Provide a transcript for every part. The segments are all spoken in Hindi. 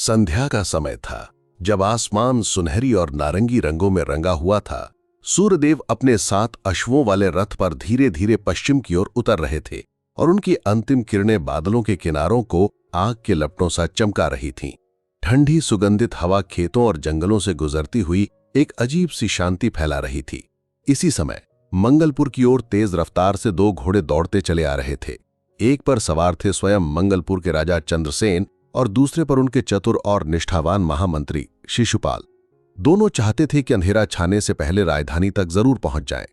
संध्या का समय था, जब आसमान सुनहरी और नारंगी रंगों में रंगा हुआ था। सूर्यदेव अपने 7 अश्वों वाले रथ पर धीरे धीरे पश्चिम की ओर उतर रहे थे और उनकी अंतिम किरणें बादलों के किनारों को आग के लपटों सा चमका रही थीं। ठंडी सुगंधित हवा खेतों और जंगलों से गुजरती हुई एक अजीब सी शांति फैला रही थी। इसी समय मंगलपुर की ओर तेज रफ्तार से 2 घोड़े दौड़ते चले आ रहे थे। एक पर सवार थे स्वयं मंगलपुर के राजा चंद्रसेन और दूसरे पर उनके चतुर और निष्ठावान महामंत्री शिशुपाल। दोनों चाहते थे कि अंधेरा छाने से पहले राजधानी तक जरूर पहुंच जाएं।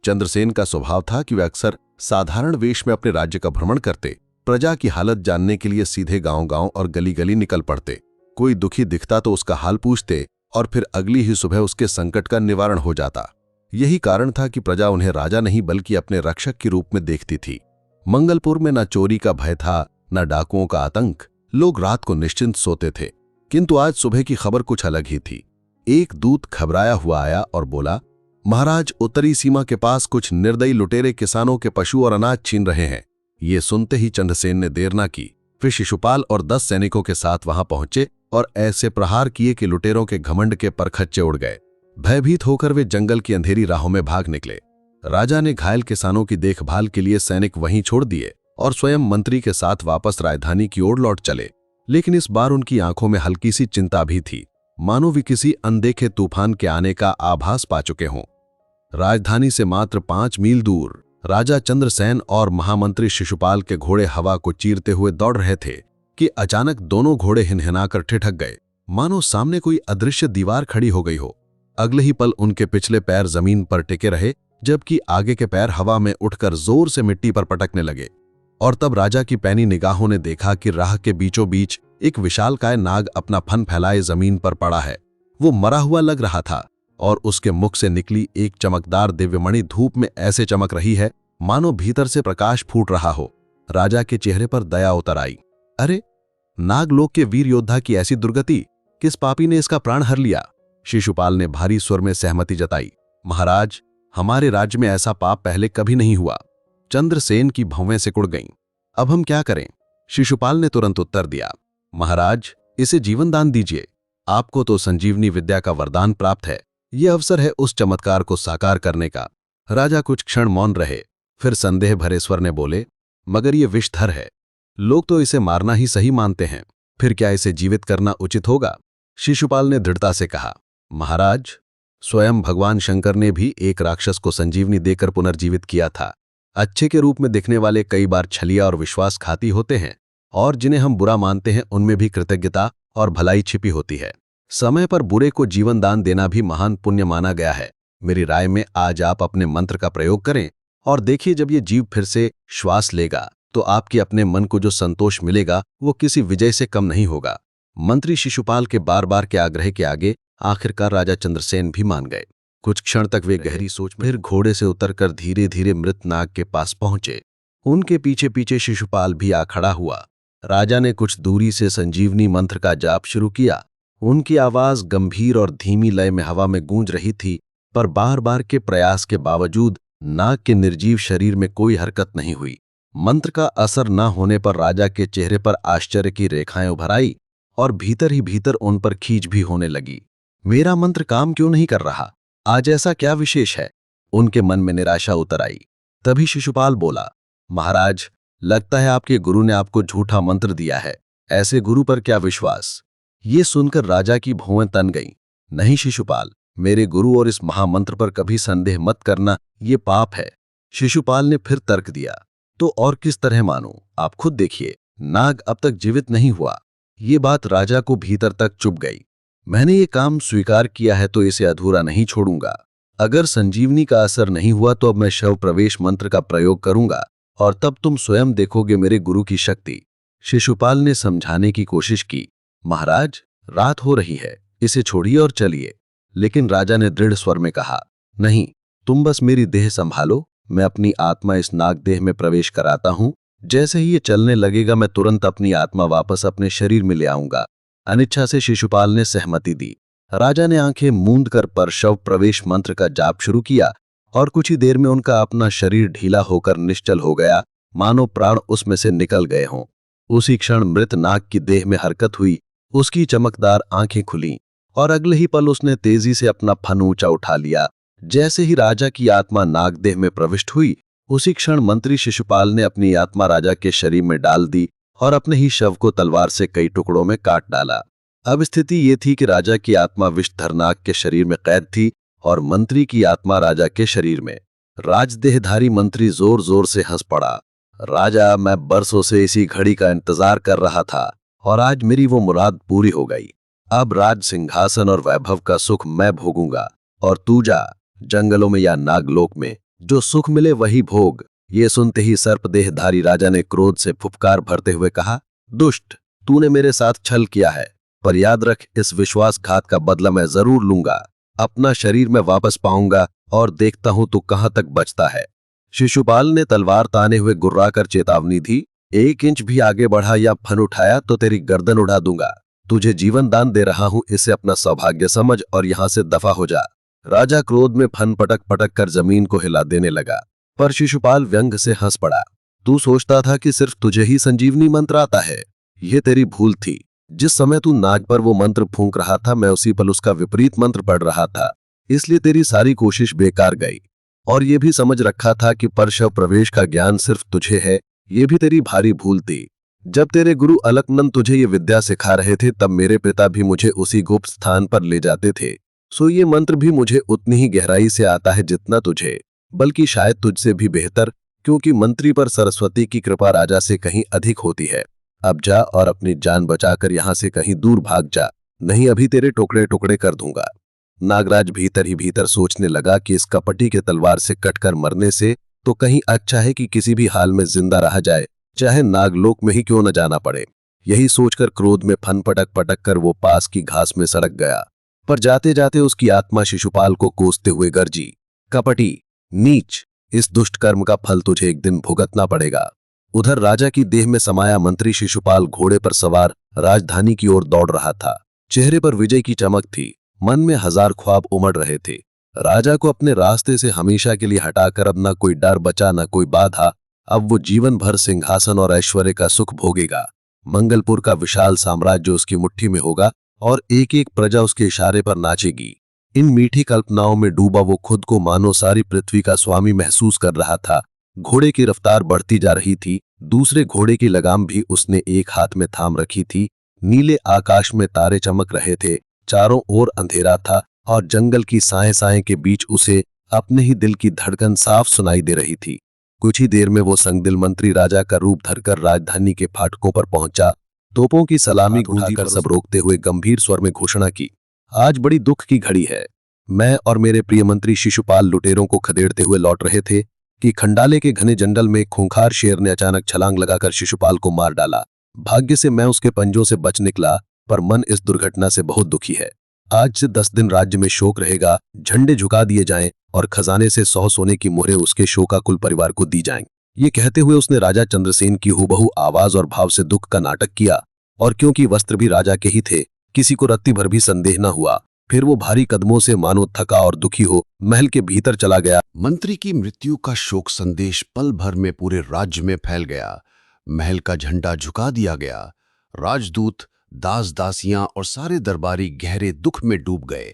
चंद्रसेन का स्वभाव था कि वे अक्सर साधारण वेश में अपने राज्य का भ्रमण करते, प्रजा की हालत जानने के लिए सीधे गांव-गांव और गली-गली निकल पड़ते। कोई दुखी दिखता तो उसका हाल पूछते और फिर अगली ही सुबह उसके संकट का निवारण हो जाता। यही कारण था कि प्रजा उन्हें राजा नहीं बल्कि अपने रक्षक के रूप में देखती थी। मंगलपुर में न चोरी का भय था, न डाकुओं का आतंक। लोग रात को निश्चिंत सोते थे। किंतु आज सुबह की खबर कुछ अलग ही थी। एक दूत घबराया हुआ आया और बोला, महाराज, उत्तरी सीमा के पास कुछ निर्दयी लुटेरे किसानों के पशु और अनाज छीन रहे हैं। ये सुनते ही चंद्रसेन ने देर ना की। फिर शिशुपाल और 10 सैनिकों के साथ वहां पहुंचे और ऐसे प्रहार किए कि लुटेरों के घमंड के परखच्चे उड़ गए। भयभीत होकर वे जंगल की अंधेरी राहों में भाग निकले। राजा ने घायल किसानों की देखभाल के लिए सैनिक वहीं छोड़ दिए और स्वयं मंत्री के साथ वापस राजधानी की ओर लौट चले। लेकिन इस बार उनकी आंखों में हल्की सी चिंता भी थी, मानो वे किसी अनदेखे तूफान के आने का आभास पा चुके हों। राजधानी से मात्र 5 मील दूर राजा चंद्रसेन और महामंत्री शिशुपाल के घोड़े हवा को चीरते हुए दौड़ रहे थे कि अचानक दोनों घोड़े हिनहिनाकर ठिठक गए, मानो सामने कोई अदृश्य दीवार खड़ी हो गई हो। अगले ही पल उनके पिछले पैर जमीन पर टिके रहे, जबकि आगे के पैर हवा में उठकर जोर से मिट्टी पर पटकने लगे। और तब राजा की पैनी निगाहों ने देखा कि राह के बीचों बीच एक विशालकाय नाग अपना फन फैलाए जमीन पर पड़ा है। वो मरा हुआ लग रहा था और उसके मुख से निकली एक चमकदार दिव्यमणि धूप में ऐसे चमक रही है मानो भीतर से प्रकाश फूट रहा हो। राजा के चेहरे पर दया उतर आई। अरे, नागलोक के वीर योद्धा की ऐसी दुर्गति! किस पापी ने इसका प्राण हर लिया? शिशुपाल ने भारी स्वर में सहमति जताई। महाराज, हमारे राज्य में ऐसा पाप पहले कभी नहीं हुआ। चंद्रसेन की भौवें सिकुड़ गईं। अब हम क्या करें? शिशुपाल ने तुरंत उत्तर दिया। महाराज, इसे जीवन दान दीजिए। आपको तो संजीवनी विद्या का वरदान प्राप्त है। यह अवसर है उस चमत्कार को साकार करने का। राजा कुछ क्षण मौन रहे, फिर संदेह भरे स्वर ने बोले, मगर यह विषधर है। लोग तो इसे मारना ही सही मानते हैं, फिर क्या इसे जीवित करना उचित होगा? शिशुपाल ने दृढ़ता से कहा। महाराज, स्वयं भगवान शंकर ने भी एक राक्षस को संजीवनी देकर पुनर्जीवित किया था। अच्छे के रूप में दिखने वाले कई बार छलिया और विश्वासघाती होते हैं, और जिन्हें हम बुरा मानते हैं उनमें भी कृतज्ञता और भलाई छिपी होती है। समय पर बुरे को जीवन दान देना भी महान पुण्य माना गया है। मेरी राय में आज आप अपने मंत्र का प्रयोग करें और देखिए, जब ये जीव फिर से श्वास लेगा तो आपके अपने मन को जो संतोष मिलेगा वो किसी विजय से कम नहीं होगा। मंत्री शिशुपाल के बार बार के आग्रह के आगे आखिरकार राजा चंद्रसेन भी मान गए। कुछ क्षण तक वे गहरी सोच में, फिर घोड़े से उतरकर धीरे धीरे मृत नाग के पास पहुंचे। उनके पीछे पीछे शिशुपाल भी आ खड़ा हुआ। राजा ने कुछ दूरी से संजीवनी मंत्र का जाप शुरू किया। उनकी आवाज गंभीर और धीमी लय में हवा में गूंज रही थी, पर बार बार के प्रयास के बावजूद नाग के निर्जीव शरीर में कोई हरकत नहीं हुई। मंत्र का असर न होने पर राजा के चेहरे पर आश्चर्य की रेखाएं उभर आई और भीतर ही भीतर उन पर खींच भी होने लगी। मेरा मंत्र काम क्यों नहीं कर रहा? आज ऐसा क्या विशेष है? उनके मन में निराशा उतर आई। तभी शिशुपाल बोला, महाराज, लगता है आपके गुरु ने आपको झूठा मंत्र दिया है। ऐसे गुरु पर क्या विश्वास? ये सुनकर राजा की भौवें तन गईं। नहीं शिशुपाल, मेरे गुरु और इस महामंत्र पर कभी संदेह मत करना, ये पाप है। शिशुपाल ने फिर तर्क दिया। तो और किस तरह मानूं? आप खुद देखिए, नाग अब तक जीवित नहीं हुआ। ये बात राजा को भीतर तक चुभ गई। मैंने ये काम स्वीकार किया है तो इसे अधूरा नहीं छोड़ूंगा। अगर संजीवनी का असर नहीं हुआ तो अब मैं शव प्रवेश मंत्र का प्रयोग करूंगा और तब तुम स्वयं देखोगे मेरे गुरु की शक्ति। शिशुपाल ने समझाने की कोशिश की। महाराज, रात हो रही है, इसे छोड़िए और चलिए। लेकिन राजा ने दृढ़ स्वर में कहा, नहीं, तुम बस मेरी देह संभालो, मैं अपनी आत्मा इस नाग देह में प्रवेश कराता हूं। जैसे ही ये चलने लगेगा मैं तुरंत अपनी आत्मा वापस अपने शरीर में ले आऊंगा। अनिच्छा से शिशुपाल ने सहमति दी। राजा ने आंखें मूंद कर पर शव प्रवेश मंत्र का जाप शुरू किया और कुछ ही देर में उनका अपना शरीर ढीला होकर निश्चल हो गया, मानो प्राण उसमें से निकल गए हों। उसी क्षण मृत नाग की देह में हरकत हुई। उसकी चमकदार आंखें खुलीं और अगले ही पल उसने तेजी से अपना फन ऊंचा उठा लिया। जैसे ही राजा की आत्मा नागदेह में प्रविष्ट हुई, उसी क्षण मंत्री शिशुपाल ने अपनी आत्मा राजा के शरीर में डाल दी और अपने ही शव को तलवार से कई टुकड़ों में काट डाला। अब स्थिति ये थी कि राजा की आत्मा विषधर नाग के शरीर में कैद थी और मंत्री की आत्मा राजा के शरीर में। राजदेहधारी मंत्री जोर जोर से हंस पड़ा। राजा, मैं बरसों से इसी घड़ी का इंतजार कर रहा था और आज मेरी वो मुराद पूरी हो गई। अब राज सिंहासन और वैभव का सुख मैं भोगूंगा और तू जा, जंगलों में या नागलोक में जो सुख मिले वही भोग। ये सुनते ही सर्पदेहधारी राजा ने क्रोध से फुफकार भरते हुए कहा, दुष्ट, तूने मेरे साथ छल किया है, पर याद रख, इस विश्वासघात का बदला मैं जरूर लूंगा। अपना शरीर मैं वापस पाऊंगा और देखता हूं तू कहां तक बचता है। शिशुपाल ने तलवार ताने हुए गुर्राकर चेतावनी दी, 1 इंच भी आगे बढ़ा या फन उठाया तो तेरी गर्दन उड़ा दूंगा। तुझे जीवन दान दे रहा हूं, इसे अपना सौभाग्य समझ और यहां से दफा हो जा। राजा क्रोध में फन पटक पटक कर जमीन को हिला देने लगा, पर शिशुपाल व्यंग से हंस पड़ा। तू सोचता था कि सिर्फ तुझे ही संजीवनी मंत्र आता है? यह तेरी भूल थी। जिस समय तू नाग पर वो मंत्र फूंक रहा था, मैं उसी पल उसका विपरीत मंत्र पढ़ रहा था, इसलिए तेरी सारी कोशिश बेकार गई। और यह भी समझ रखा था कि परशव प्रवेश का ज्ञान सिर्फ तुझे है, यह भी तेरी भारी भूल थी। जब तेरे गुरु अलकनंद तुझे ये विद्या सिखा रहे थे, तब मेरे पिता भी मुझे उसी गुप्त स्थान पर ले जाते थे। सो ये मंत्र भी मुझे उतनी ही गहराई से आता है जितना तुझे, बल्कि शायद तुझसे भी बेहतर, क्योंकि मंत्री पर सरस्वती की कृपा राजा से कहीं अधिक होती है। अब जा और अपनी जान बचाकर यहां से कहीं दूर भाग जा, नहीं अभी तेरे टुकड़े टुकड़े कर दूंगा। नागराज भीतर ही भीतर सोचने लगा कि इस कपटी के तलवार से कटकर मरने से तो कहीं अच्छा है कि किसी भी हाल में जिंदा रहा जाए, चाहे नागलोक में ही क्यों न जाना पड़े। यही सोचकर क्रोध में फन पटक पटक कर वो पास की घास में सड़क गया, पर जाते जाते उसकी आत्मा शिशुपाल को कोसते हुए गरजी, कपटी, नीच, इस दुष्ट कर्म का फल तुझे एक दिन भुगतना पड़ेगा। उधर राजा की देह में समाया मंत्री शिशुपाल घोड़े पर सवार राजधानी की ओर दौड़ रहा था। चेहरे पर विजय की चमक थी, मन में 1000 ख्वाब उमड़ रहे थे। राजा को अपने रास्ते से हमेशा के लिए हटाकर अब न कोई डर बचा, न कोई बाधा। अब वो जीवन भर सिंहासन और ऐश्वर्य का सुख भोगेगा। मंगलपुर का विशाल साम्राज्य उसकी मुट्ठी में होगा और एक एक प्रजा उसके इशारे पर नाचेगी। इन मीठी कल्पनाओं में डूबा वो खुद को मानो सारी पृथ्वी का स्वामी महसूस कर रहा था। घोड़े की रफ्तार बढ़ती जा रही थी, दूसरे घोड़े की लगाम भी उसने एक हाथ में थाम रखी थी। नीले आकाश में तारे चमक रहे थे, चारों ओर अंधेरा था और जंगल की साए साए के बीच उसे अपने ही दिल की धड़कन साफ सुनाई दे रही थी। कुछ ही देर में वो संगदिल मंत्री राजा का रूप धरकर राजधानी के फाटकों पर पहुंचा। तोपों की सलामी उठाकर सब रोकते हुए गंभीर स्वर में घोषणा की, आज बड़ी दुख की घड़ी है। मैं और मेरे प्रिय मंत्री शिशुपाल लुटेरों को खदेड़ते हुए लौट रहे थे कि खंडाले के घने जंगल में खूंखार शेर ने अचानक छलांग लगाकर शिशुपाल को मार डाला। भाग्य से मैं उसके पंजों से बच निकला, पर मन इस दुर्घटना से बहुत दुखी है। आज से 10 दिन राज्य में शोक रहेगा, झंडे झुका दिए जाएं और खजाने से 100 सोने की मोहरें उसके शोकाकुल परिवार को दी जाएं। ये कहते हुए उसने राजा चंद्रसेन की हूबहू आवाज और भाव से दुख का नाटक किया, और क्योंकि वस्त्र भी राजा के ही थे, किसी को रत्ती भर भी संदेह न हुआ। फिर वो भारी कदमों से मानो थका और दुखी हो महल के भीतर चला गया। मंत्री की मृत्यु का शोक संदेश पल भर में पूरे राज्य में फैल गया। महल का झंडा झुका दिया गया। राजदूत, दास दासियां और सारे दरबारी गहरे दुख में डूब गए।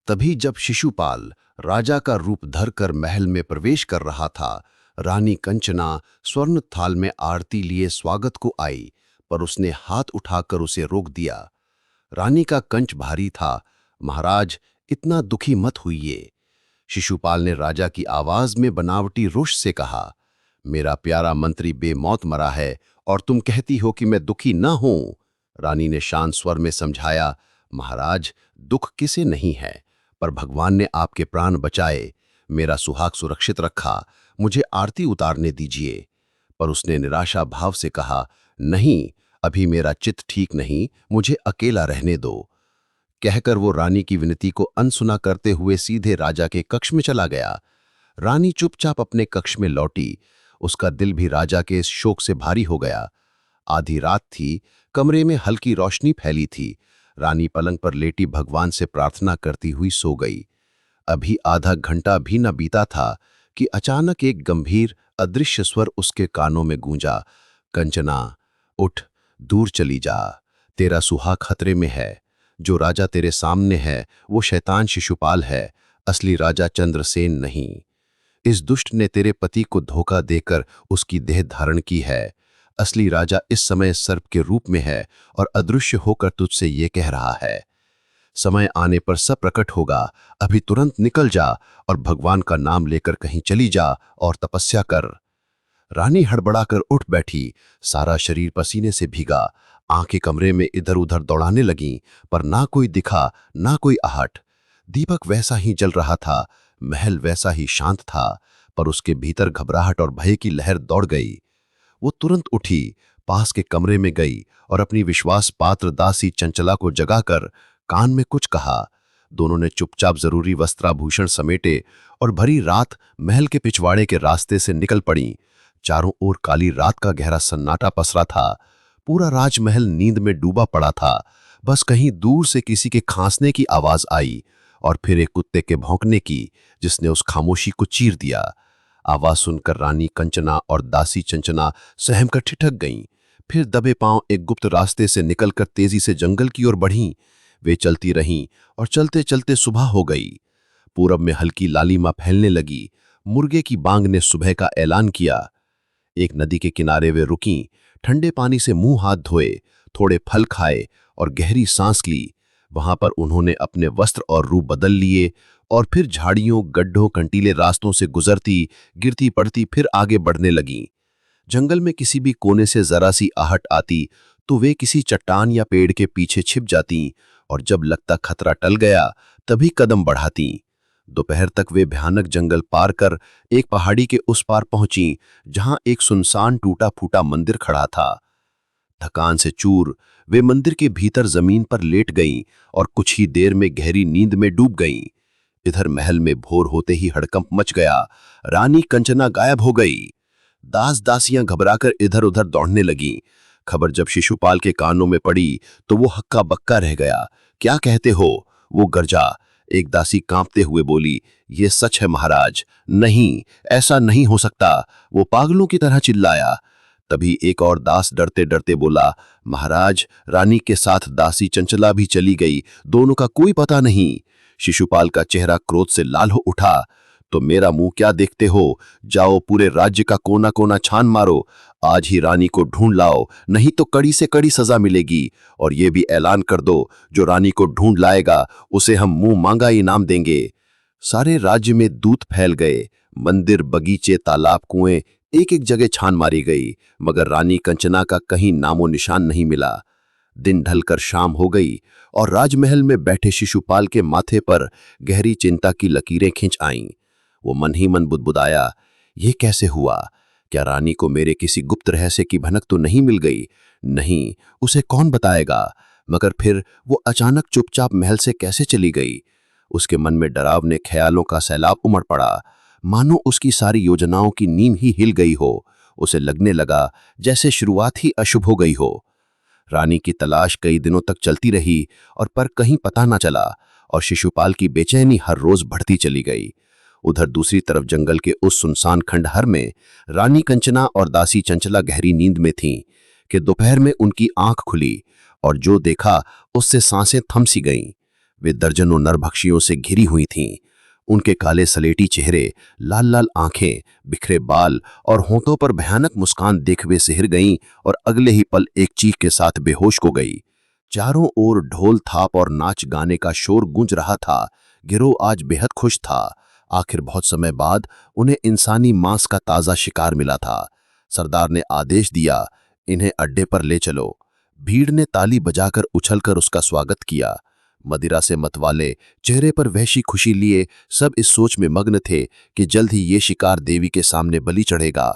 तभी जब शिशुपाल राजा का रूप धरकर महल में प्रवेश कर रहा था, रानी कंचना स्वर्ण थाल में आरती लिए स्वागत को आई, पर उसने हाथ उठाकर उसे रोक दिया। रानी का कंच भारी था। महाराज, इतना दुखी मत होइए। शिशुपाल ने राजा की आवाज में बनावटी रोष से कहा, मेरा प्यारा मंत्री बेमौत मरा है और तुम कहती हो कि मैं दुखी न हूं। रानी ने शांत स्वर में समझाया, महाराज, दुख किसे नहीं है, पर भगवान ने आपके प्राण बचाए, मेरा सुहाग सुरक्षित रखा, मुझे आरती उतारने दीजिए। पर उसने निराशा भाव से कहा, नहीं, अभी मेरा चित्त ठीक नहीं, मुझे अकेला रहने दो। कहकर वो रानी की विनती को अनसुना करते हुए सीधे राजा के कक्ष में चला गया। रानी चुपचाप अपने कक्ष में लौटी। उसका दिल भी राजा के इस शोक से भारी हो गया। आधी रात थी, कमरे में हल्की रोशनी फैली थी। रानी पलंग पर लेटी भगवान से प्रार्थना करती हुई सो गई। अभी आधा घंटा भी न बीता था कि अचानक एक गंभीर अदृश्य स्वर उसके कानों में गूंजा, कंचना, उठ, दूर चली जा, तेरा सुहाग खतरे में है। जो राजा तेरे सामने है वो शैतान शिशुपाल है, असली राजा चंद्रसेन नहीं। इस दुष्ट ने तेरे पति को धोखा देकर उसकी देह धारण की है। असली राजा इस समय सर्प के रूप में है और अदृश्य होकर तुझसे ये कह रहा है, समय आने पर सब प्रकट होगा। अभी तुरंत निकल जा और भगवान का नाम लेकर कहीं चली जा और तपस्या कर। रानी हड़बड़ाकर उठ बैठी, सारा शरीर पसीने से भीगा। आंखें कमरे में इधर उधर दौड़ाने लगीं, पर ना कोई दिखा, ना कोई आहट। दीपक वैसा ही जल रहा था, महल वैसा ही शांत था, पर उसके भीतर घबराहट और भय की लहर दौड़ गई। वो तुरंत उठी, पास के कमरे में गई और अपनी विश्वास पात्र दासी चंचला को जगाकर कान में कुछ कहा। दोनों ने चुपचाप जरूरी वस्त्राभूषण समेटे और भरी रात महल के पिछवाड़े के रास्ते से निकल पड़ी। चारों ओर काली रात का गहरा सन्नाटा पसरा था। पूरा राजमहल नींद में डूबा पड़ा था। बस कहीं दूर से किसी के खांसने की आवाज आई और फिर एक कुत्ते के भौंकने की, जिसने उस खामोशी को चीर दिया। आवाज सुनकर रानी कंचना और दासी चंचना सहम कर ठिठक गईं। फिर दबे पांव एक गुप्त रास्ते से निकलकर तेजी से जंगल की ओर बढ़ीं। वे चलती रहीं और चलते चलते सुबह हो गई। पूरब में हल्की लालिमा फैलने लगी। मुर्गे की बांग ने सुबह का ऐलान किया। एक नदी के किनारे वे रुकीं, ठंडे पानी से मुंह हाथ धोए, थोड़े फल खाए और गहरी सांस ली। वहां पर उन्होंने अपने वस्त्र और रूप बदल लिए और फिर झाड़ियों, गड्ढों, कंटीले रास्तों से गुजरती, गिरती पड़ती फिर आगे बढ़ने लगीं। जंगल में किसी भी कोने से जरा सी आहट आती तो वे किसी चट्टान या पेड़ के पीछे छिप जातीं और जब लगता खतरा टल गया तभी कदम बढ़ातीं। दोपहर तक वे भयानक जंगल पार कर एक पहाड़ी के उस पार पहुंची, जहां एक सुनसान टूटा फूटा मंदिर खड़ा था। थकान से चूर वे मंदिर के भीतर जमीन पर लेट गईं और कुछ ही देर में गहरी नींद में डूब गईं। इधर महल में भोर होते ही हड़कंप मच गया। रानी कंचना गायब हो गई। दास दासियां घबराकर इधर उधर दौड़ने लगीं। खबर जब शिशुपाल के कानों में पड़ी तो वो हक्का बक्का रह गया। क्या कहते हो? वो गरजा। एक दासी कांपते हुए बोली, ये सच है महाराज। नहीं, ऐसा नहीं हो सकता। वो पागलों की तरह चिल्लाया। तभी एक और दास डरते डरते बोला, महाराज, रानी के साथ दासी चंचला भी चली गई, दोनों का कोई पता नहीं। शिशुपाल का चेहरा क्रोध से लाल हो उठा। तो मेरा मुंह क्या देखते हो? जाओ पूरे राज्य का कोना कोना छान मारो। आज ही रानी को ढूंढ लाओ, नहीं तो कड़ी से कड़ी सजा मिलेगी। और ये भी ऐलान कर दो, जो रानी को ढूंढ लाएगा उसे हम मुंह मांगा इनाम देंगे। सारे राज्य में दूत फैल गए। मंदिर, बगीचे, तालाब, कुएं, एक एक जगह छान मारी गई, मगर रानी कंचना का कहीं नामो निशान नहीं मिला। दिन ढलकर शाम हो गई और राजमहल में बैठे शिशुपाल के माथे पर गहरी चिंता की लकीरें खिंच आईं। वो मन ही मन बुदबुदाया, ये कैसे हुआ? क्या रानी को मेरे किसी गुप्त रहस्य की भनक तो नहीं मिल गई? नहीं, उसे कौन बताएगा? मगर फिर वो अचानक चुपचाप महल से कैसे चली गई? उसके मन में डरावने ख्यालों का सैलाब उमड़ पड़ा, मानो उसकी सारी योजनाओं की नींव ही हिल गई हो। उसे लगने लगा जैसे शुरुआत ही अशुभ हो गई हो। रानी की तलाश कई दिनों तक चलती रही और पर कहीं पता न चला और शिशुपाल की बेचैनी हर रोज बढ़ती चली गई। उधर दूसरी तरफ जंगल के उस सुनसान खंडहर में रानी कंचना और दासी चंचला गहरी नींद में थीं कि दोपहर में उनकी आंख खुली और जो देखा उससे सांसें थम सी गईं। वे दर्जनों नरभक्षियों से घिरी हुई थीं। उनके काले सलेटी चेहरे, लाल लाल आंखें, बिखरे बाल और होंठों पर भयानक मुस्कान देख वे सिहर गईं और अगले ही पल एक चीख के साथ बेहोश हो गई। चारों ओर ढोल, थाप और नाच गाने का शोर गूंज रहा था। गिरोह आज बेहद खुश था। आखिर बहुत समय बाद उन्हें इंसानी मांस का ताजा शिकार मिला था। सरदार ने आदेश दिया, इन्हें अड्डे पर ले चलो। भीड़ ने ताली बजाकर उछलकर उसका स्वागत किया। मदिरा से मतवाले चेहरे पर वहशी खुशी लिए सब इस सोच में मग्न थे कि जल्द ही ये शिकार देवी के सामने बलि चढ़ेगा।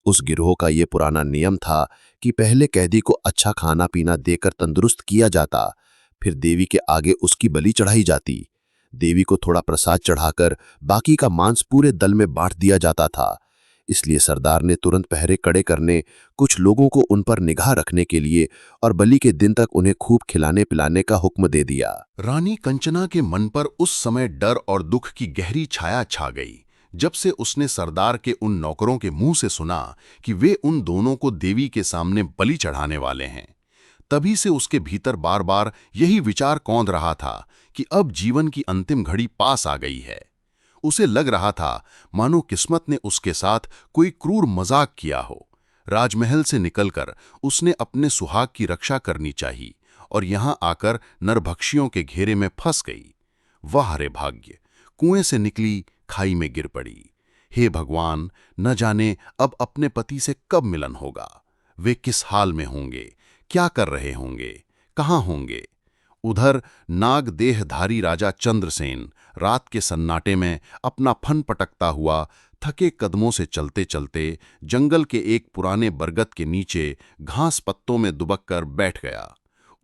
उस गिरोह का ये पुराना नियम था कि पहले कैदी को अच्छा खाना पीना देकर तंदुरुस्त किया जाता, फिर देवी के आगे उसकी बलि चढ़ाई जाती। देवी को थोड़ा प्रसाद चढ़ाकर बाकी का मांस पूरे दल में बांट दिया जाता था। इसलिए सरदार ने तुरंत पहरे कड़े करने, कुछ लोगों को उन पर निगाह रखने के लिए और बलि के दिन तक उन्हें खूब खिलाने पिलाने का हुक्म दे दिया। रानी कंचना के मन पर उस समय डर और दुख की गहरी छाया छा गई जब से उसने सरदार के उन नौकरों के मुंह से सुना कि वे उन दोनों को देवी के सामने बलि चढ़ाने वाले हैं। तभी से उसके भीतर बार बार यही विचार कौंध रहा था कि अब जीवन की अंतिम घड़ी पास आ गई है। उसे लग रहा था मानो किस्मत ने उसके साथ कोई क्रूर मजाक किया हो। राजमहल से निकलकर उसने अपने सुहाग की रक्षा करनी चाहिए और यहां आकर नरभक्षियों के घेरे में फंस गई। वाह रे भाग्य! कुएं से निकली, खाई में गिर पड़ी। हे भगवान, न जाने अब अपने पति से कब मिलन होगा। वे किस हाल में होंगे, क्या कर रहे होंगे, कहाँ होंगे। उधर नागदेहधारी राजा चंद्रसेन रात के सन्नाटे में अपना फन पटकता हुआ थके कदमों से चलते चलते जंगल के एक पुराने बरगद के नीचे घास पत्तों में दुबक कर बैठ गया।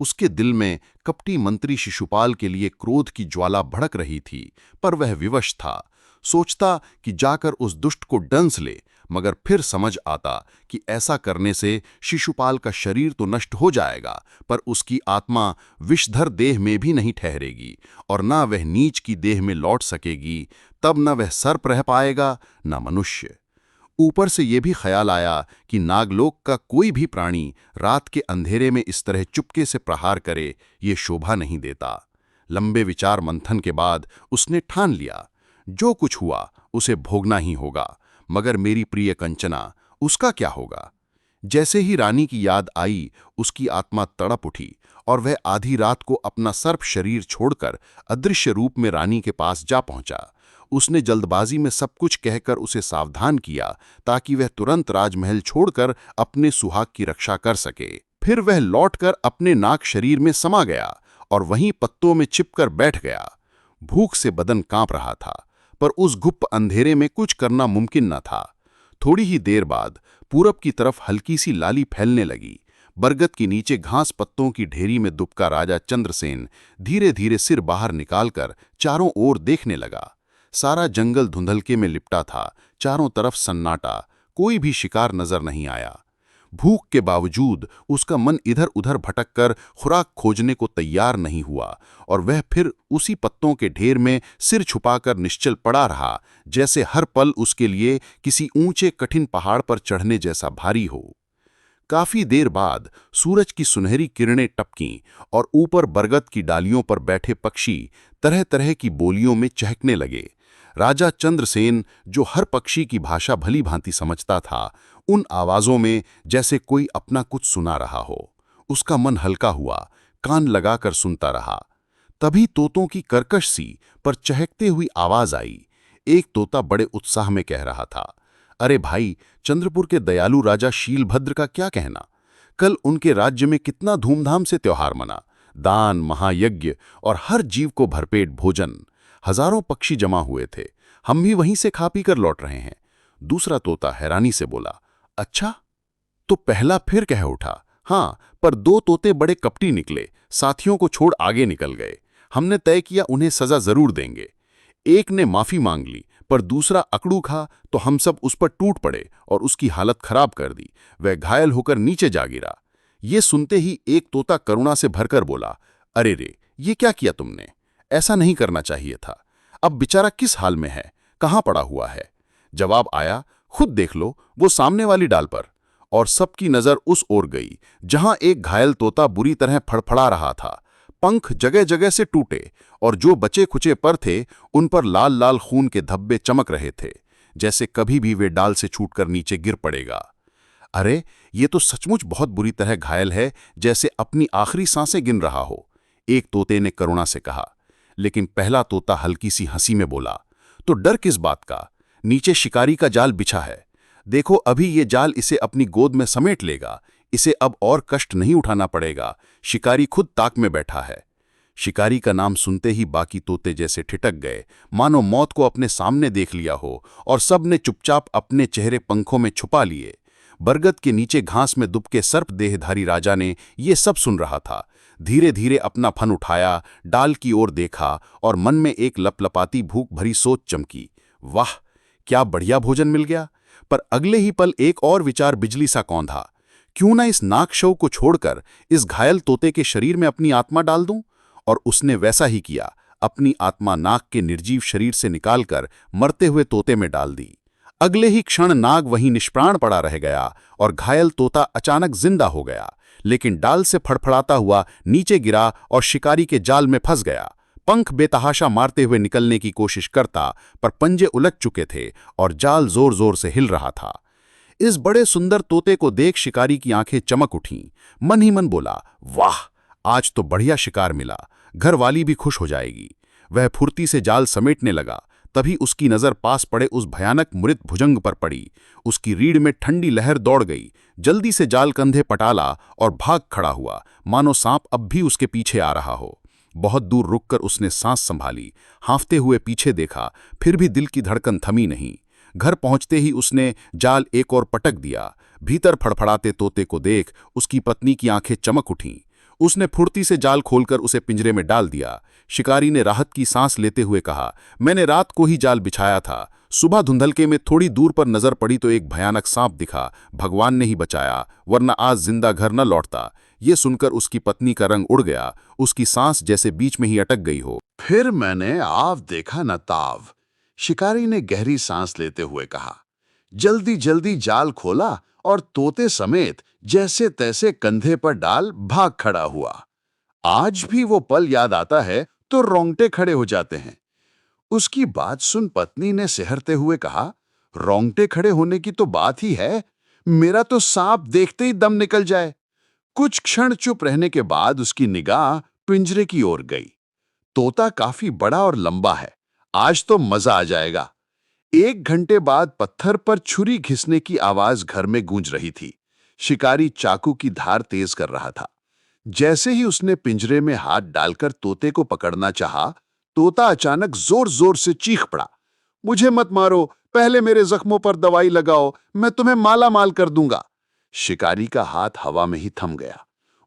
उसके दिल में कपटी मंत्री शिशुपाल के लिए क्रोध की ज्वाला भड़क रही थी, पर वह विवश था। सोचता कि जाकर उस दुष्ट को डंस ले, मगर फिर समझ आता कि ऐसा करने से शिशुपाल का शरीर तो नष्ट हो जाएगा, पर उसकी आत्मा विषधर देह में भी नहीं ठहरेगी और ना वह नीच की देह में लौट सकेगी। तब न वह सर्प रह पाएगा, न मनुष्य। ऊपर से यह भी ख्याल आया कि नागलोक का कोई भी प्राणी रात के अंधेरे में इस तरह चुपके से प्रहार करे, ये शोभा नहीं देता। लंबे विचार मंथन के बाद उसने ठान लिया, जो कुछ हुआ उसे भोगना ही होगा, मगर मेरी प्रिय कंचना, उसका क्या होगा। जैसे ही रानी की याद आई, उसकी आत्मा तड़प उठी और वह आधी रात को अपना सर्प शरीर छोड़कर अदृश्य रूप में रानी के पास जा पहुंचा। उसने जल्दबाजी में सब कुछ कहकर उसे सावधान किया ताकि वह तुरंत राजमहल छोड़कर अपने सुहाग की रक्षा कर सके। फिर वह लौटकर अपने नाग शरीर में समा गया और वहीं पत्तों में छिपकर बैठ गया। भूख से बदन कांप रहा था, पर उस गुप्त अंधेरे में कुछ करना मुमकिन न था। थोड़ी ही देर बाद पूरब की तरफ हल्की सी लाली फैलने लगी। बरगद के नीचे घास पत्तों की ढेरी में दुबका राजा चंद्रसेन धीरे धीरे सिर बाहर निकालकर चारों ओर देखने लगा। सारा जंगल धुंधलके में लिपटा था, चारों तरफ सन्नाटा, कोई भी शिकार नजर नहीं आया। भूख के बावजूद उसका मन इधर उधर भटककर खुराक खोजने को तैयार नहीं हुआ और वह फिर उसी पत्तों के ढेर में सिर छुपाकर निश्चल पड़ा रहा, जैसे हर पल उसके लिए किसी ऊंचे कठिन पहाड़ पर चढ़ने जैसा भारी हो। काफी देर बाद सूरज की सुनहरी किरणें टपकीं और ऊपर बरगद की डालियों पर बैठे पक्षी तरह तरह की बोलियों में चहकने लगे। राजा चंद्रसेन, जो हर पक्षी की भाषा भली भांति समझता था, उन आवाजों में जैसे कोई अपना कुछ सुना रहा हो। उसका मन हल्का हुआ, कान लगाकर सुनता रहा। तभी तोतों की कर्कश सी पर चहकते हुई आवाज आई। एक तोता बड़े उत्साह में कह रहा था, अरे भाई, चंद्रपुर के दयालु राजा शीलभद्र का क्या कहना। कल उनके राज्य में कितना धूमधाम से त्योहार मना, दान, महायज्ञ और हर जीव को भरपेट भोजन। हजारों पक्षी जमा हुए थे, हम भी वहीं से खा पी कर लौट रहे हैं। दूसरा तोता हैरानी से बोला, अच्छा? तो पहला फिर कह उठा, हाँ, पर दो तोते बड़े कपटी निकले, साथियों को छोड़ आगे निकल गए। हमने तय किया उन्हें सजा जरूर देंगे। एक ने माफी मांग ली, पर दूसरा अकड़ू खा तो हम सब उस पर टूट पड़े और उसकी हालत खराब कर दी। वह घायल होकर नीचे जा गिरा। ये सुनते ही एक तोता करुणा से भरकर बोला, अरे रे, ये क्या किया तुमने? ऐसा नहीं करना चाहिए था। अब बेचारा किस हाल में है, कहाँ पड़ा हुआ है? जवाब आया, खुद देख लो, वो सामने वाली डाल पर। और सबकी नजर उस ओर गई जहां एक घायल तोता बुरी तरह फड़फड़ा रहा था। पंख जगह जगह से टूटे और जो बचे खुचे पर थे उन पर लाल लाल खून के धब्बे चमक रहे थे, जैसे कभी भी वे डाल से छूटकर नीचे गिर पड़ेगा। अरे, ये तो सचमुच बहुत बुरी तरह घायल है, जैसे अपनी आखिरी सांसें गिन रहा हो, एक तोते ने करुणा से कहा। लेकिन पहला तोता हल्की सी हंसी में बोला, तो डर किस बात का? नीचे शिकारी का जाल बिछा है, देखो अभी ये जाल इसे अपनी गोद में समेट लेगा। इसे अब और कष्ट नहीं उठाना पड़ेगा, शिकारी खुद ताक में बैठा है। शिकारी का नाम सुनते ही बाकी तोते जैसे ठिठक गए, मानो मौत को अपने सामने देख लिया हो, और सब ने चुपचाप अपने चेहरे पंखों में छुपा लिए। बरगद के नीचे घास में दुबके सर्प देहधारी राजा ने ये सब सुन रहा था। धीरे धीरे अपना फन उठाया, डाल की ओर देखा और मन में एक लपलपाती भूख भरी सोच चमकी, वाह, क्या बढ़िया भोजन मिल गया। पर अगले ही पल एक और विचार बिजली सा कौंधा, क्यों ना इस नागशव को छोड़कर इस घायल तोते के शरीर में अपनी आत्मा डाल दूं? और उसने वैसा ही किया, अपनी आत्मा नाग के निर्जीव शरीर से निकालकर मरते हुए तोते में डाल दी। अगले ही क्षण नाग वहीं निष्प्राण पड़ा रह गया और घायल तोता अचानक जिंदा हो गया। लेकिन डाल से फड़फड़ाता हुआ नीचे गिरा और शिकारी के जाल में फंस गया। पंख बेतहाशा मारते हुए निकलने की कोशिश करता, पर पंजे उलझ चुके थे और जाल जोर जोर से हिल रहा था। इस बड़े सुंदर तोते को देख शिकारी की आंखें चमक उठीं। मन ही मन बोला, वाह, आज तो बढ़िया शिकार मिला, घर वाली भी खुश हो जाएगी। वह फुर्ती से जाल समेटने लगा। तभी उसकी नजर पास पड़े उस भयानक मृत भुजंग पर पड़ी। उसकी रीढ़ में ठंडी लहर दौड़ गई। जल्दी से जाल कंधे पटाला और भाग खड़ा हुआ, मानो सांप अब भी उसके पीछे आ रहा हो। बहुत दूर रुककर उसने सांस संभाली, हाँफते हुए पीछे देखा, फिर भी दिल की धड़कन थमी नहीं। घर पहुंचते ही उसने जाल एक और पटक दिया। भीतर फड़फड़ाते तोते को देख उसकी पत्नी की आंखें चमक उठीं। उसने फुर्ती से जाल खोलकर उसे पिंजरे में डाल दिया। शिकारी ने राहत की सांस लेते हुए कहा, मैंने रात को ही जाल बिछाया था। सुबह धुंधलके में थोड़ी दूर पर नजर पड़ी तो एक भयानक सांप दिखा। भगवान ने ही बचाया, वरना आज जिंदा घर न लौटता। ये सुनकर उसकी पत्नी का रंग उड़ गया। उसकी सांस जैसे बीच में ही अटक गई हो। फिर मैंने आव देखा न ताव, शिकारी ने गहरी सांस लेते हुए कहा। जल्दी जल्दी जाल खोला और तोते समेत जैसे तैसे कंधे पर डाल भाग खड़ा हुआ। आज भी वो पल याद आता है तो रोंगटे खड़े हो जाते हैं। उसकी बात सुन पत्नी ने सिहरते हुए कहा, रोंगटे खड़े होने की तो बात ही है, मेरा तो सांप देखते ही दम निकल जाए। कुछ क्षण चुप रहने के बाद उसकी निगाह पिंजरे की ओर गई। तोता काफी बड़ा और लंबा है, आज तो मजा आ जाएगा। 1 घंटे बाद पत्थर पर छुरी घिसने की आवाज घर में गूंज रही थी। शिकारी चाकू की धार तेज कर रहा था। जैसे ही उसने पिंजरे में हाथ डालकर तोते को पकड़ना चाहा, तोता अचानक जोर जोर से चीख पड़ा, मुझे मत मारो, पहले मेरे जख्मों पर दवाई लगाओ, मैं तुम्हें माला माल कर दूंगा। शिकारी का हाथ हवा में ही थम गया।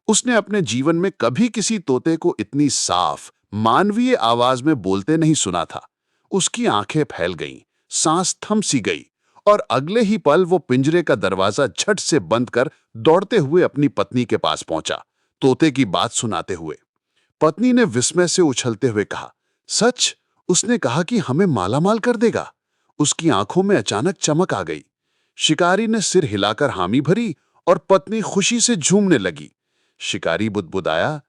उसने अपने जीवन में कभी किसी तोते को इतनी साफ मानवीय आवाज में बोलते नहीं सुना था। उसकी आंखें फैल गईं, सांस थम सी गई और अगले ही पल वो पिंजरे का दरवाजा झट से बंद कर दौड़ते हुए अपनी पत्नी के पास पहुंचा, तोते की बात सुनाते हुए। पत्नी ने विस्मय से उछलते हुए कहा, सच? उसने कहा कि हमें मालामाल कर देगा? उसकी आंखों में अचानक चमक आ गई। शिकारी ने सिर हिलाकर हामी भरी और पत्नी खुशी से झूमने लगी। शिकारी बुदबुदाया,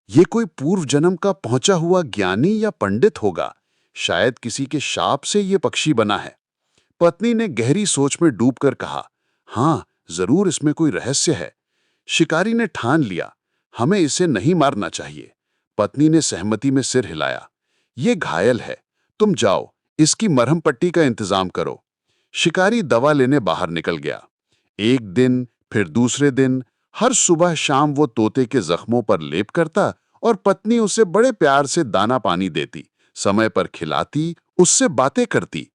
ये कोई पूर्व जन्म का पहुंचा हुआ ज्ञानी या पंडित होगा, शायद किसी के शाप से ये पक्षी बना है। पत्नी ने गहरी सोच में डूबकर कहा, हाँ, जरूर इसमें कोई रहस्य है। शिकारी ने ठान लिया, हमें इसे नहीं मारना चाहिए। पत्नी ने सहमति में सिर हिलाया, ये घायल है, तुम जाओ, इसकी मरहम पट्टी का इंतजाम करो। शिकारी दवा लेने बाहर निकल गया। एक दिन, फिर दूसरे दिन, हर सुबह शाम वो तोते के जख्मों पर लेप करता और पत्नी उसे बड़े प्यार से दाना पानी देती, समय पर खिलाती, उससे बातें करती।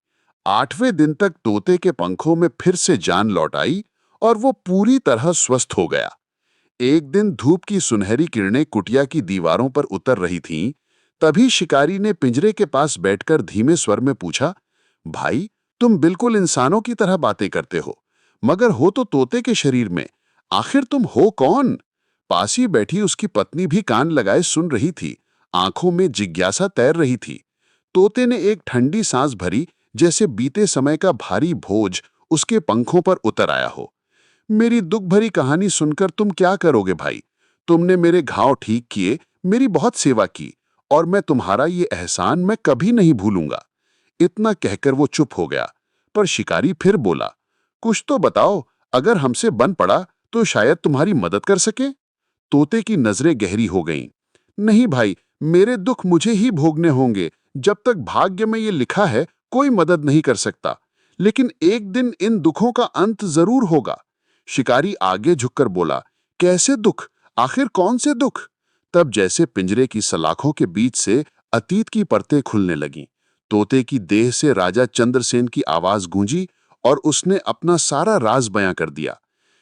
8वें दिन तक तोते के पंखों में फिर से जान लौट आई और वो पूरी तरह स्वस्थ हो गया। एक दिन धूप की सुनहरी किरणें कुटिया की दीवारों पर उतर रही थीं, तभी शिकारी ने पिंजरे के पास बैठकर धीमे स्वर में पूछा, भाई, तुम बिल्कुल इंसानों की तरह बातें करते हो, मगर हो तो तोते के शरीर में, आखिर तुम हो कौन? पास ही बैठी उसकी पत्नी भी कान लगाए सुन रही थी, आंखों में जिज्ञासा तैर रही थी। तोते ने एक ठंडी सांस भरी, जैसे बीते समय का भारी बोझ उसके पंखों पर उतर आया हो। मेरी दुख भरी कहानी सुनकर तुम क्या करोगे भाई? तुमने मेरे घाव ठीक किए, मेरी बहुत सेवा की, और मैं तुम्हारा ये एहसान मैं कभी नहीं भूलूंगा। इतना कहकर वो चुप हो गया, पर शिकारी फिर बोला, कुछ तो बताओ, अगर हमसे बन पड़ा तो शायद तुम्हारी मदद कर सके। तोते की नजरें गहरी हो गईं। नहीं भाई, मेरे दुख मुझे ही भोगने होंगे, जब तक भाग्य में ये लिखा है कोई मदद नहीं कर सकता, लेकिन एक दिन इन दुखों का अंत जरूर होगा। शिकारी आगे झुककर बोला, कैसे दुख? आखिर कौन से दुख? तब जैसे पिंजरे की सलाखों के बीच से अतीत की परतें खुलने लगीं। तोते की देह से राजा चंद्रसेन की आवाज गूंजी और उसने अपना सारा राज बयां कर दिया।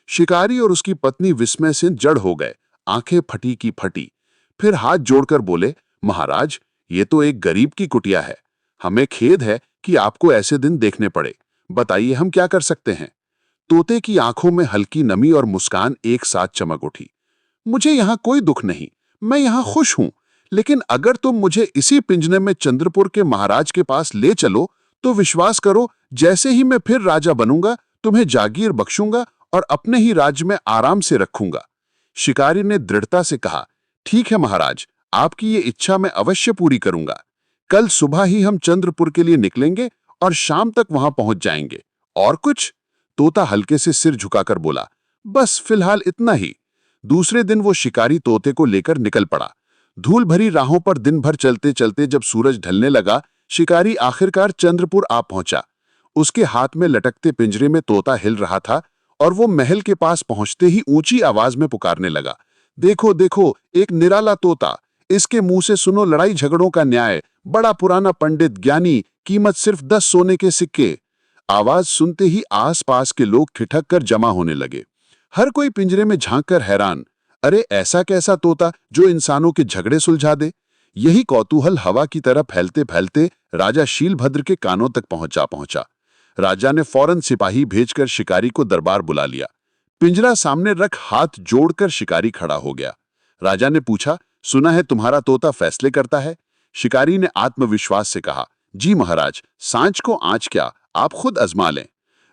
शिकारी और उसकी पत्नी विस्मय से जड़ हो गए, आंखें फटी की फटी। फिर हाथ जोड़कर बोले, महाराज, ये तो एक गरीब की कुटिया है, हमें खेद है कि आपको ऐसे दिन देखने पड़े, बताइए हम क्या कर सकते हैं? तोते की आंखों में हल्की नमी और मुस्कान एक साथ चमक उठी। मुझे यहाँ कोई दुख नहीं, मैं यहाँ खुश हूं, लेकिन अगर तुम मुझे इसी पिंजरे में चंद्रपुर के महाराज के पास ले चलो तो विश्वास करो, जैसे ही मैं फिर राजा बनूंगा तुम्हें जागीर बख्शूंगा और अपने ही राज्य में आराम से रखूंगा। शिकारी ने दृढ़ता से कहा, ठीक है महाराज, आपकी ये इच्छा मैं अवश्य पूरी करूंगा। कल सुबह ही हम चंद्रपुर के लिए निकलेंगे और शाम तक वहां पहुंच जाएंगे। और कुछ? तोता हल्के से सिर झुकाकर बोला, बस फिलहाल इतना ही। दूसरे दिन वो शिकारी तोते को लेकर निकल पड़ा। धूल भरी राहों पर दिन भर चलते चलते जब सूरज ढलने लगा, शिकारी आखिरकार चंद्रपुर आ पहुंचा। उसके हाथ में लटकते पिंजरे में तोता हिल रहा था और वो महल के पास पहुंचते ही ऊंची आवाज में पुकारने लगा, देखो देखो, एक निराला तोता, इसके मुंह से सुनो लड़ाई झगड़ों का न्याय, बड़ा पुराना पंडित ज्ञानी, कीमत सिर्फ 10 सोने के सिक्के। आवाज सुनते ही आसपास के लोग ठिठक कर जमा होने लगे। हर कोई पिंजरे में झांककर हैरान, अरे ऐसा कैसा तोता जो इंसानों के झगड़े सुलझा दे। यही कौतूहल हवा की तरह फैलते फैलते राजा शीलभद्र के कानों तक पहुंचा। राजा ने फौरन सिपाही भेजकर शिकारी को दरबार बुला लिया। पिंजरा सामने रख हाथ जोड़कर शिकारी खड़ा हो गया। राजा ने पूछा, सुना है तुम्हारा तोता फैसले करता है? शिकारी ने आत्मविश्वास से कहा, जी महाराज, सांच को आंच क्या, आप खुद आजमा लें।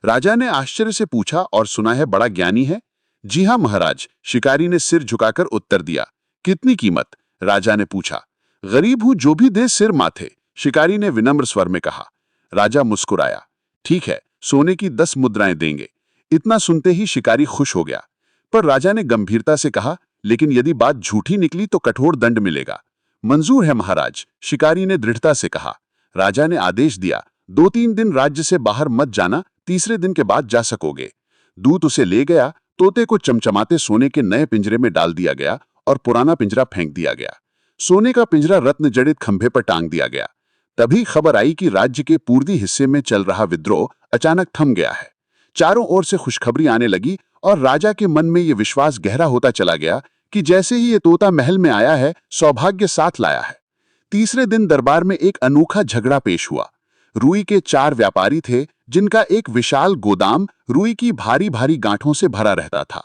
राजा ने आश्चर्य से पूछा, और सुना है बड़ा ज्ञानी है? जी हाँ महाराज, शिकारी ने सिर झुकाकर उत्तर दिया। कितनी कीमत? राजा ने पूछा। गरीब हूं, जो भी दे सिर माथे, शिकारी ने विनम्र स्वर में कहा। राजा मुस्कुराया, ठीक है, सोने की 10 मुद्राएं देंगे। इतना सुनते ही शिकारी खुश हो गया। पर राजा ने गंभीरता से कहा, लेकिन यदि बात झूठी निकली तो कठोर दंड मिलेगा। मंजूर है महाराज, शिकारी ने दृढ़ता से कहा। राजा ने आदेश दिया, 2-3 दिन राज्य से बाहर मत जाना, तीसरे दिन के बाद जा सकोगे। दूत उसे ले गया। तोते को चमचमाते सोने के नए पिंजरे में डाल दिया गया और पुराना पिंजरा फेंक दिया गया। सोने का पिंजरा रत्न जड़ित खंभे पर टांग दिया गया। तभी खबर आई कि राज्य के पूर्वी हिस्से में चल रहा विद्रोह अचानक थम गया है। चारों ओर से खुशखबरी आने लगी और राजा के मन में ये विश्वास गहरा होता चला गया कि जैसे ही ये तोता महल में आया है, सौभाग्य साथ लाया है। तीसरे दिन दरबार में एक अनोखा झगड़ा पेश हुआ। रुई के 4 व्यापारी थे, जिनका एक विशाल गोदाम रुई की भारी भारी गांठों से भरा रहता था,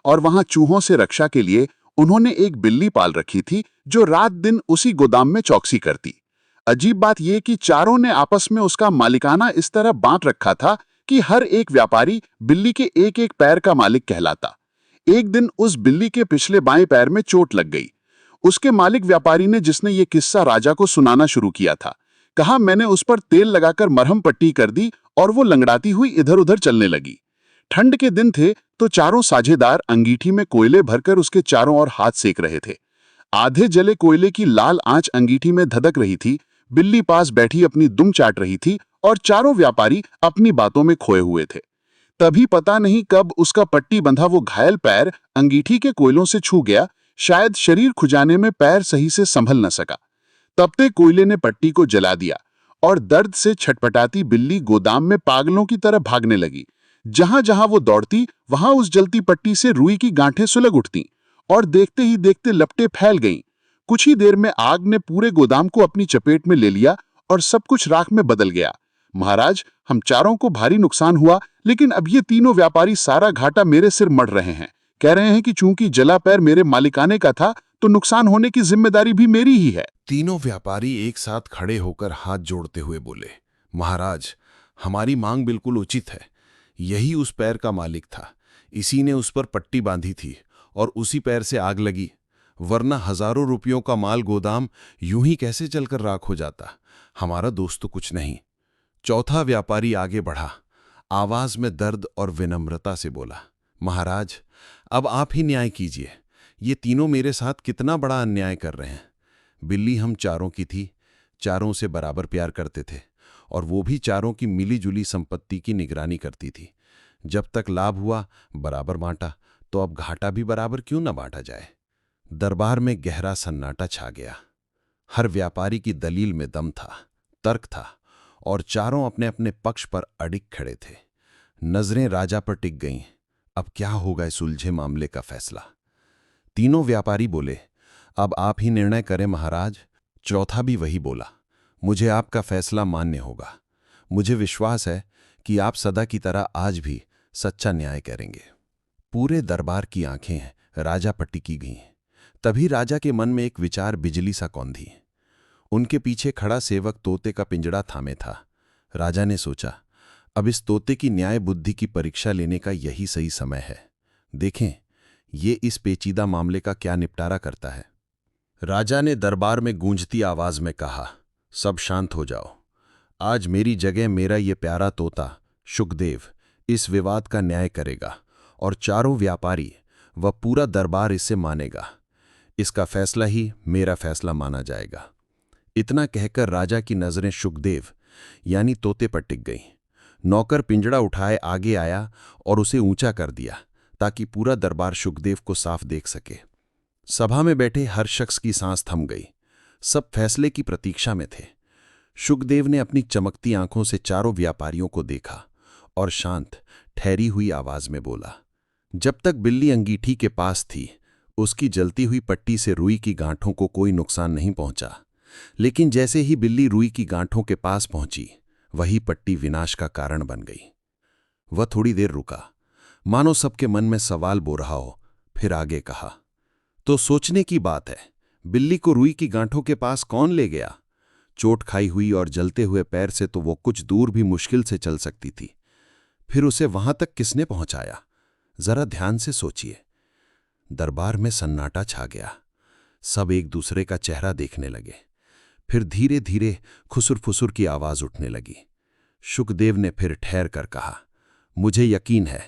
और वहां चूहों से रक्षा के लिए उन्होंने एक बिल्ली पाल रखी थी जो रात दिन उसी गोदाम में चौकसी करती। अजीब बात यह कि चारों ने आपस में उसका मालिकाना इस तरह बांट रखा था कि हर एक व्यापारी बिल्ली के एक एक पैर का मालिक कहलाता। एक दिन उस बिल्ली के पिछले बाएं पैर में चोट लग गई। उसके मालिक व्यापारी ने, जिसने ये किस्सा राजा को सुनाना शुरू किया था, कहा, मैंने उस पर तेल लगाकर मरहम पट्टी कर दी और वो लंगड़ाती हुई इधर उधर चलने लगी। ठंड के दिन थे तो चारों साझेदार अंगीठी में कोयले भरकर उसके चारों ओर हाथ सेक रहे थे। आधे जले कोयले की लाल आंच अंगीठी में धधक रही थी। बिल्ली पास बैठी अपनी दुम चाट रही थी और चारों व्यापारी अपनी बातों में खोए हुए थे। तभी पता नहीं कब उसका पट्टी बंधा वो घायल पैर अंगीठी के कोयलों से छू गया। शायद शरीर खुजाने में पैर सही से संभल न सका। तपते कोयले ने पट्टी को जला दिया और दर्द से छटपटाती बिल्ली गोदाम में पागलों की तरह भागने लगी। जहां जहां वो दौड़ती, वहां उस जलती पट्टी से रुई की गांठें सुलग उठती और देखते ही देखते लपटें फैल गईं। कुछ ही देर में आग ने पूरे गोदाम को अपनी चपेट में ले लिया और सब कुछ राख में बदल गया। महाराज, हम चारों को भारी नुकसान हुआ, लेकिन अब ये तीनों व्यापारी सारा घाटा मेरे सिर मढ़ रहे हैं। कह रहे हैं कि चूंकि जला पैर मेरे मालिकाने का था, तो नुकसान होने की जिम्मेदारी भी मेरी ही है। तीनों व्यापारी एक साथ खड़े होकर हाथ जोड़ते हुए बोले, महाराज, हमारी मांग बिल्कुल उचित है। यही उस पैर का मालिक था, इसी ने उस पर पट्टी बांधी थी और उसी पैर से आग लगी, वरना हजारों रुपयों का माल गोदाम यूं ही कैसे चलकर राख हो जाता। हमारा दोस्त तो कुछ नहीं। चौथा व्यापारी आगे बढ़ा, आवाज में दर्द और विनम्रता से बोला, महाराज, अब आप ही न्याय कीजिए। ये तीनों मेरे साथ कितना बड़ा अन्याय कर रहे हैं। बिल्ली हम चारों की थी, चारों से बराबर प्यार करते थे, और वो भी चारों की मिलीजुली संपत्ति की निगरानी करती थी। जब तक लाभ हुआ बराबर बांटा, तो अब घाटा भी बराबर क्यों न बांटा जाए। दरबार में गहरा सन्नाटा छा गया। हर व्यापारी की दलील में दम था, तर्क था, और चारों अपने अपने पक्ष पर अडिग खड़े थे। नजरें राजा पर टिक गईं। अब क्या होगा इस उलझे मामले का फैसला। तीनों व्यापारी बोले, अब आप ही निर्णय करें महाराज। चौथा भी वही बोला, मुझे आपका फैसला मान्य होगा। मुझे विश्वास है कि आप सदा की तरह आज भी सच्चा न्याय करेंगे। पूरे दरबार की आंखें राजा पर टिकी गईं। तभी राजा के मन में एक विचार बिजली सा कौंधी। उनके पीछे खड़ा सेवक तोते का पिंजड़ा थामे था। राजा ने सोचा, अब इस तोते की न्याय बुद्धि की परीक्षा लेने का यही सही समय है। देखें, ये इस पेचीदा मामले का क्या निपटारा करता है? राजा ने दरबार में गूंजती आवाज में कहा, सब शांत हो जाओ। आज मेरी जगह मेरा ये प्यारा तोता शुकदेव इस विवाद का न्याय करेगा और चारों व्यापारी व पूरा दरबार इसे मानेगा। इसका फैसला ही मेरा फैसला माना जाएगा। इतना कहकर राजा की नजरें शुकदेव यानी तोते पर टिक गईं। नौकर पिंजड़ा उठाए आगे आया और उसे ऊंचा कर दिया ताकि पूरा दरबार शुकदेव को साफ देख सके। सभा में बैठे हर शख्स की सांस थम गई। सब फैसले की प्रतीक्षा में थे। शुकदेव ने अपनी चमकती आंखों से चारों व्यापारियों को देखा और शांत ठहरी हुई आवाज में बोला, जब तक बिल्ली अंगीठी के पास थी उसकी जलती हुई पट्टी से रुई की गांठों को कोई नुकसान नहीं पहुंचा, लेकिन जैसे ही बिल्ली रुई की गांठों के पास पहुंची वही पट्टी विनाश का कारण बन गई। वह थोड़ी देर रुका, मानो सबके मन में सवाल बो रहा हो, फिर आगे कहा, तो सोचने की बात है, बिल्ली को रुई की गांठों के पास कौन ले गया? चोट खाई हुई और जलते हुए पैर से तो वो कुछ दूर भी मुश्किल से चल सकती थी। फिर उसे वहां तक किसने पहुंचाया? जरा ध्यान से सोचिए। दरबार में सन्नाटा छा गया। सब एक दूसरे का चेहरा देखने लगे। फिर धीरे धीरे खुसुर फुसुर की आवाज उठने लगी। शुकदेव ने फिर ठहर कर कहा, मुझे यकीन है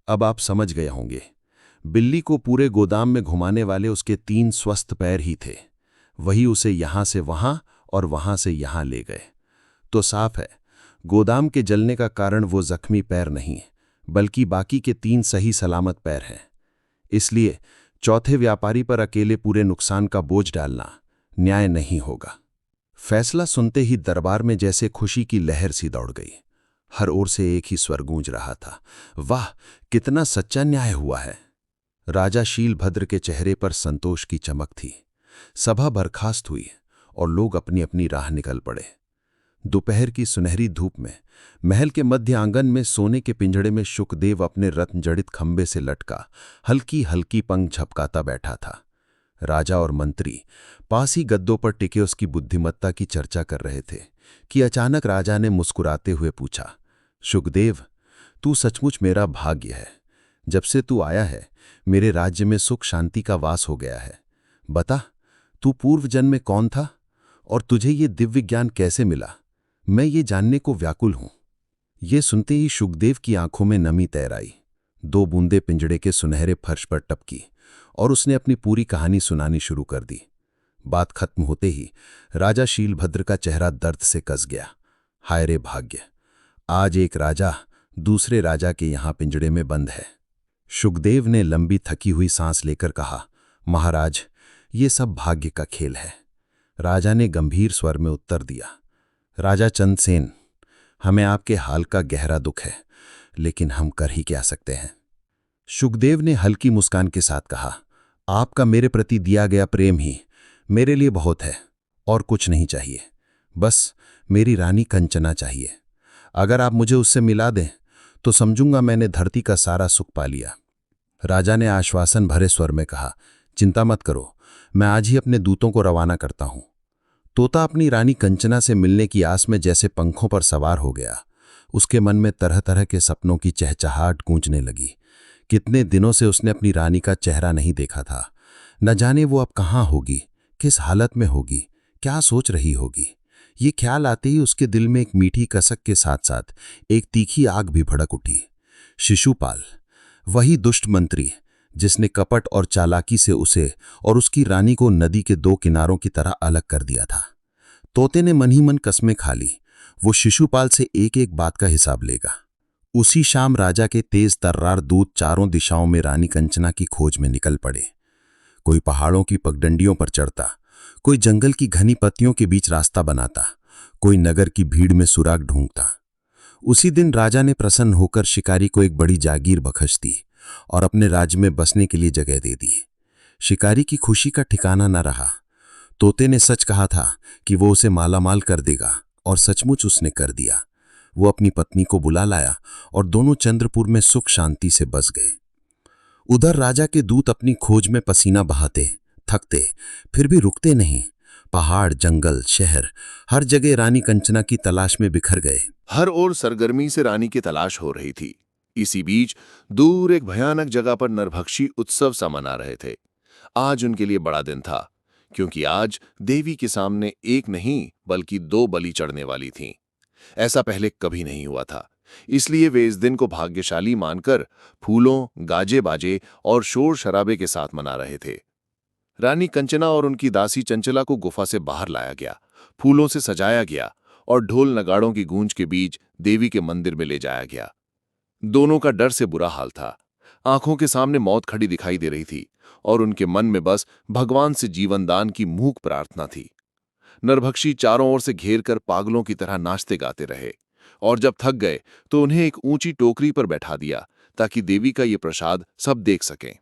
अब आप समझ गए होंगे। बिल्ली को पूरे गोदाम में घुमाने वाले उसके 3 स्वस्थ पैर ही थे। वही उसे यहां से वहां और वहां से यहां ले गए। तो साफ है, गोदाम के जलने का कारण वो जख्मी पैर नहीं, बल्कि बाकी के 3 सही सलामत पैर हैं। इसलिए चौथे व्यापारी पर अकेले पूरे नुकसान का बोझ डालना न्याय नहीं होगा। फैसला सुनते ही दरबार में जैसे खुशी की लहर सी दौड़ गई। हर ओर से एक ही स्वर गूंज रहा था, वाह कितना सच्चा न्याय हुआ है। राजा शीलभद्र के चेहरे पर संतोष की चमक थी। सभा बर्खास्त हुई और लोग अपनी अपनी राह निकल पड़े। दोपहर की सुनहरी धूप में महल के मध्य आंगन में सोने के पिंजड़े में शुकदेव अपने रत्न जड़ित खंबे से लटका हल्की हल्की पंख झपकाता बैठा था। राजा और मंत्री पास ही गद्दों पर टिके उसकी बुद्धिमत्ता की चर्चा कर रहे थे कि अचानक राजा ने मुस्कुराते हुए पूछा, शुकदेव, तू सचमुच मेरा भाग्य है। जब से तू आया है मेरे राज्य में सुख शांति का वास हो गया है। बता, तू पूर्व जन्म में कौन था और तुझे ये दिव्य ज्ञान कैसे मिला? मैं ये जानने को व्याकुल हूं। ये सुनते ही शुकदेव की आंखों में नमी तैर आई। 2 बूंदे पिंजड़े के सुनहरे फर्श पर टपकी और उसने अपनी पूरी कहानी सुनानी शुरू कर दी। बात खत्म होते ही राजा शीलभद्र का चेहरा दर्द से कस गया। हाय रे भाग्य, आज एक राजा दूसरे राजा के यहां पिंजड़े में बंद है। शुकदेव ने लंबी थकी हुई सांस लेकर कहा, महाराज, ये सब भाग्य का खेल है। राजा ने गंभीर स्वर में उत्तर दिया, राजा चंद्रसेन, हमें आपके हाल का गहरा दुख है, लेकिन हम कर ही क्या सकते हैं। शुकदेव ने हल्की मुस्कान के साथ कहा, आपका मेरे प्रति दिया गया प्रेम ही मेरे लिए बहुत है, और कुछ नहीं चाहिए। बस मेरी रानी कंचना चाहिए। अगर आप मुझे उससे मिला दें तो समझूंगा मैंने धरती का सारा सुख पा लिया। राजा ने आश्वासन भरे स्वर में कहा, चिंता मत करो, मैं आज ही अपने दूतों को रवाना करता हूं। तोता अपनी रानी कंचना से मिलने की आस में जैसे पंखों पर सवार हो गया। उसके मन में तरह तरह के सपनों की चहचहाट गूंजने लगी। कितने दिनों से उसने अपनी रानी का चेहरा नहीं देखा था। न जाने वो अब कहाँ होगी, किस हालत में होगी, क्या सोच रही होगी। ये ख्याल आते ही उसके दिल में एक मीठी कसक के साथ साथ एक तीखी आग भी भड़क उठी। शिशुपाल, वही दुष्ट मंत्री जिसने कपट और चालाकी से उसे और उसकी रानी को नदी के 2 किनारों की तरह अलग कर दिया था। तोते ने मन ही मन कस्में खा ली, वो शिशुपाल से एक एक बात का हिसाब लेगा। उसी शाम राजा के तेज तर्रार दूत चारों दिशाओं में रानी कंचना की खोज में निकल पड़े। कोई पहाड़ों की पगडंडियों पर चढ़ता, कोई जंगल की घनी पत्तियों के बीच रास्ता बनाता, कोई नगर की भीड़ में सुराग ढूंढता। उसी दिन राजा ने प्रसन्न होकर शिकारी को एक बड़ी जागीर बख्श दी और अपने राज्य में बसने के लिए जगह दे दी। शिकारी की खुशी का ठिकाना न रहा। तोते ने सच कहा था कि वो उसे मालामाल कर देगा, और सचमुच उसने कर दिया। वो अपनी पत्नी को बुला लाया और दोनों चंद्रपुर में सुख शांति से बस गए। उधर राजा के दूत अपनी खोज में पसीना बहाते, थकते, फिर भी रुकते नहीं। पहाड़, जंगल, शहर, हर जगह रानी कंचना की तलाश में बिखर गए। हर ओर सरगर्मी से रानी की तलाश हो रही थी। इसी बीच दूर एक भयानक जगह पर नरभक्षी उत्सव सा मना रहे थे। आज उनके लिए बड़ा दिन था, क्योंकि आज देवी के सामने एक नहीं बल्कि 2 बलि चढ़ने वाली थीं। ऐसा पहले कभी नहीं हुआ था, इसलिए वे इस दिन को भाग्यशाली मानकर फूलों, गाजे बाजे और शोर शराबे के साथ मना रहे थे। रानी कंचना और उनकी दासी चंचला को गुफा से बाहर लाया गया, फूलों से सजाया गया और ढोल नगाड़ों की गूंज के बीच देवी के मंदिर में ले जाया गया। दोनों का डर से बुरा हाल था। आंखों के सामने मौत खड़ी दिखाई दे रही थी और उनके मन में बस भगवान से जीवनदान की मूक प्रार्थना थी। नरभक्षी चारों ओर से घेर कर पागलों की तरह नाचते गाते रहे और जब थक गए तो उन्हें एक ऊंची टोकरी पर बैठा दिया ताकि देवी का ये प्रसाद सब देख सकें।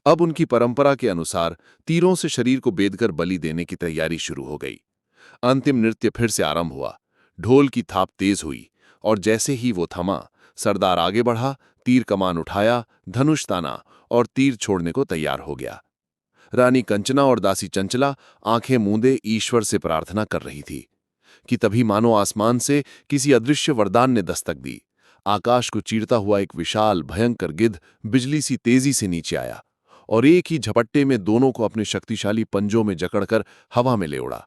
अब उनकी परंपरा के अनुसार तीरों से शरीर को बेधकर बलि देने की तैयारी शुरू हो गई। अंतिम नृत्य फिर से आरंभ हुआ। ढोल की थाप तेज हुई और जैसे ही वो थमा, सरदार आगे बढ़ा, तीर कमान उठाया, धनुष ताना और तीर छोड़ने को तैयार हो गया। रानी कंचना और दासी चंचला आंखें मूंदे ईश्वर से प्रार्थना कर रही थी कि तभी मानो आसमान से किसी अदृश्य वरदान ने दस्तक दी। आकाश को चीरता हुआ एक विशाल भयंकर गिद्ध बिजली सी तेजी से नीचे आया और एक ही झपट्टे में दोनों को अपने शक्तिशाली पंजों में जकड़कर हवा में ले उड़ा।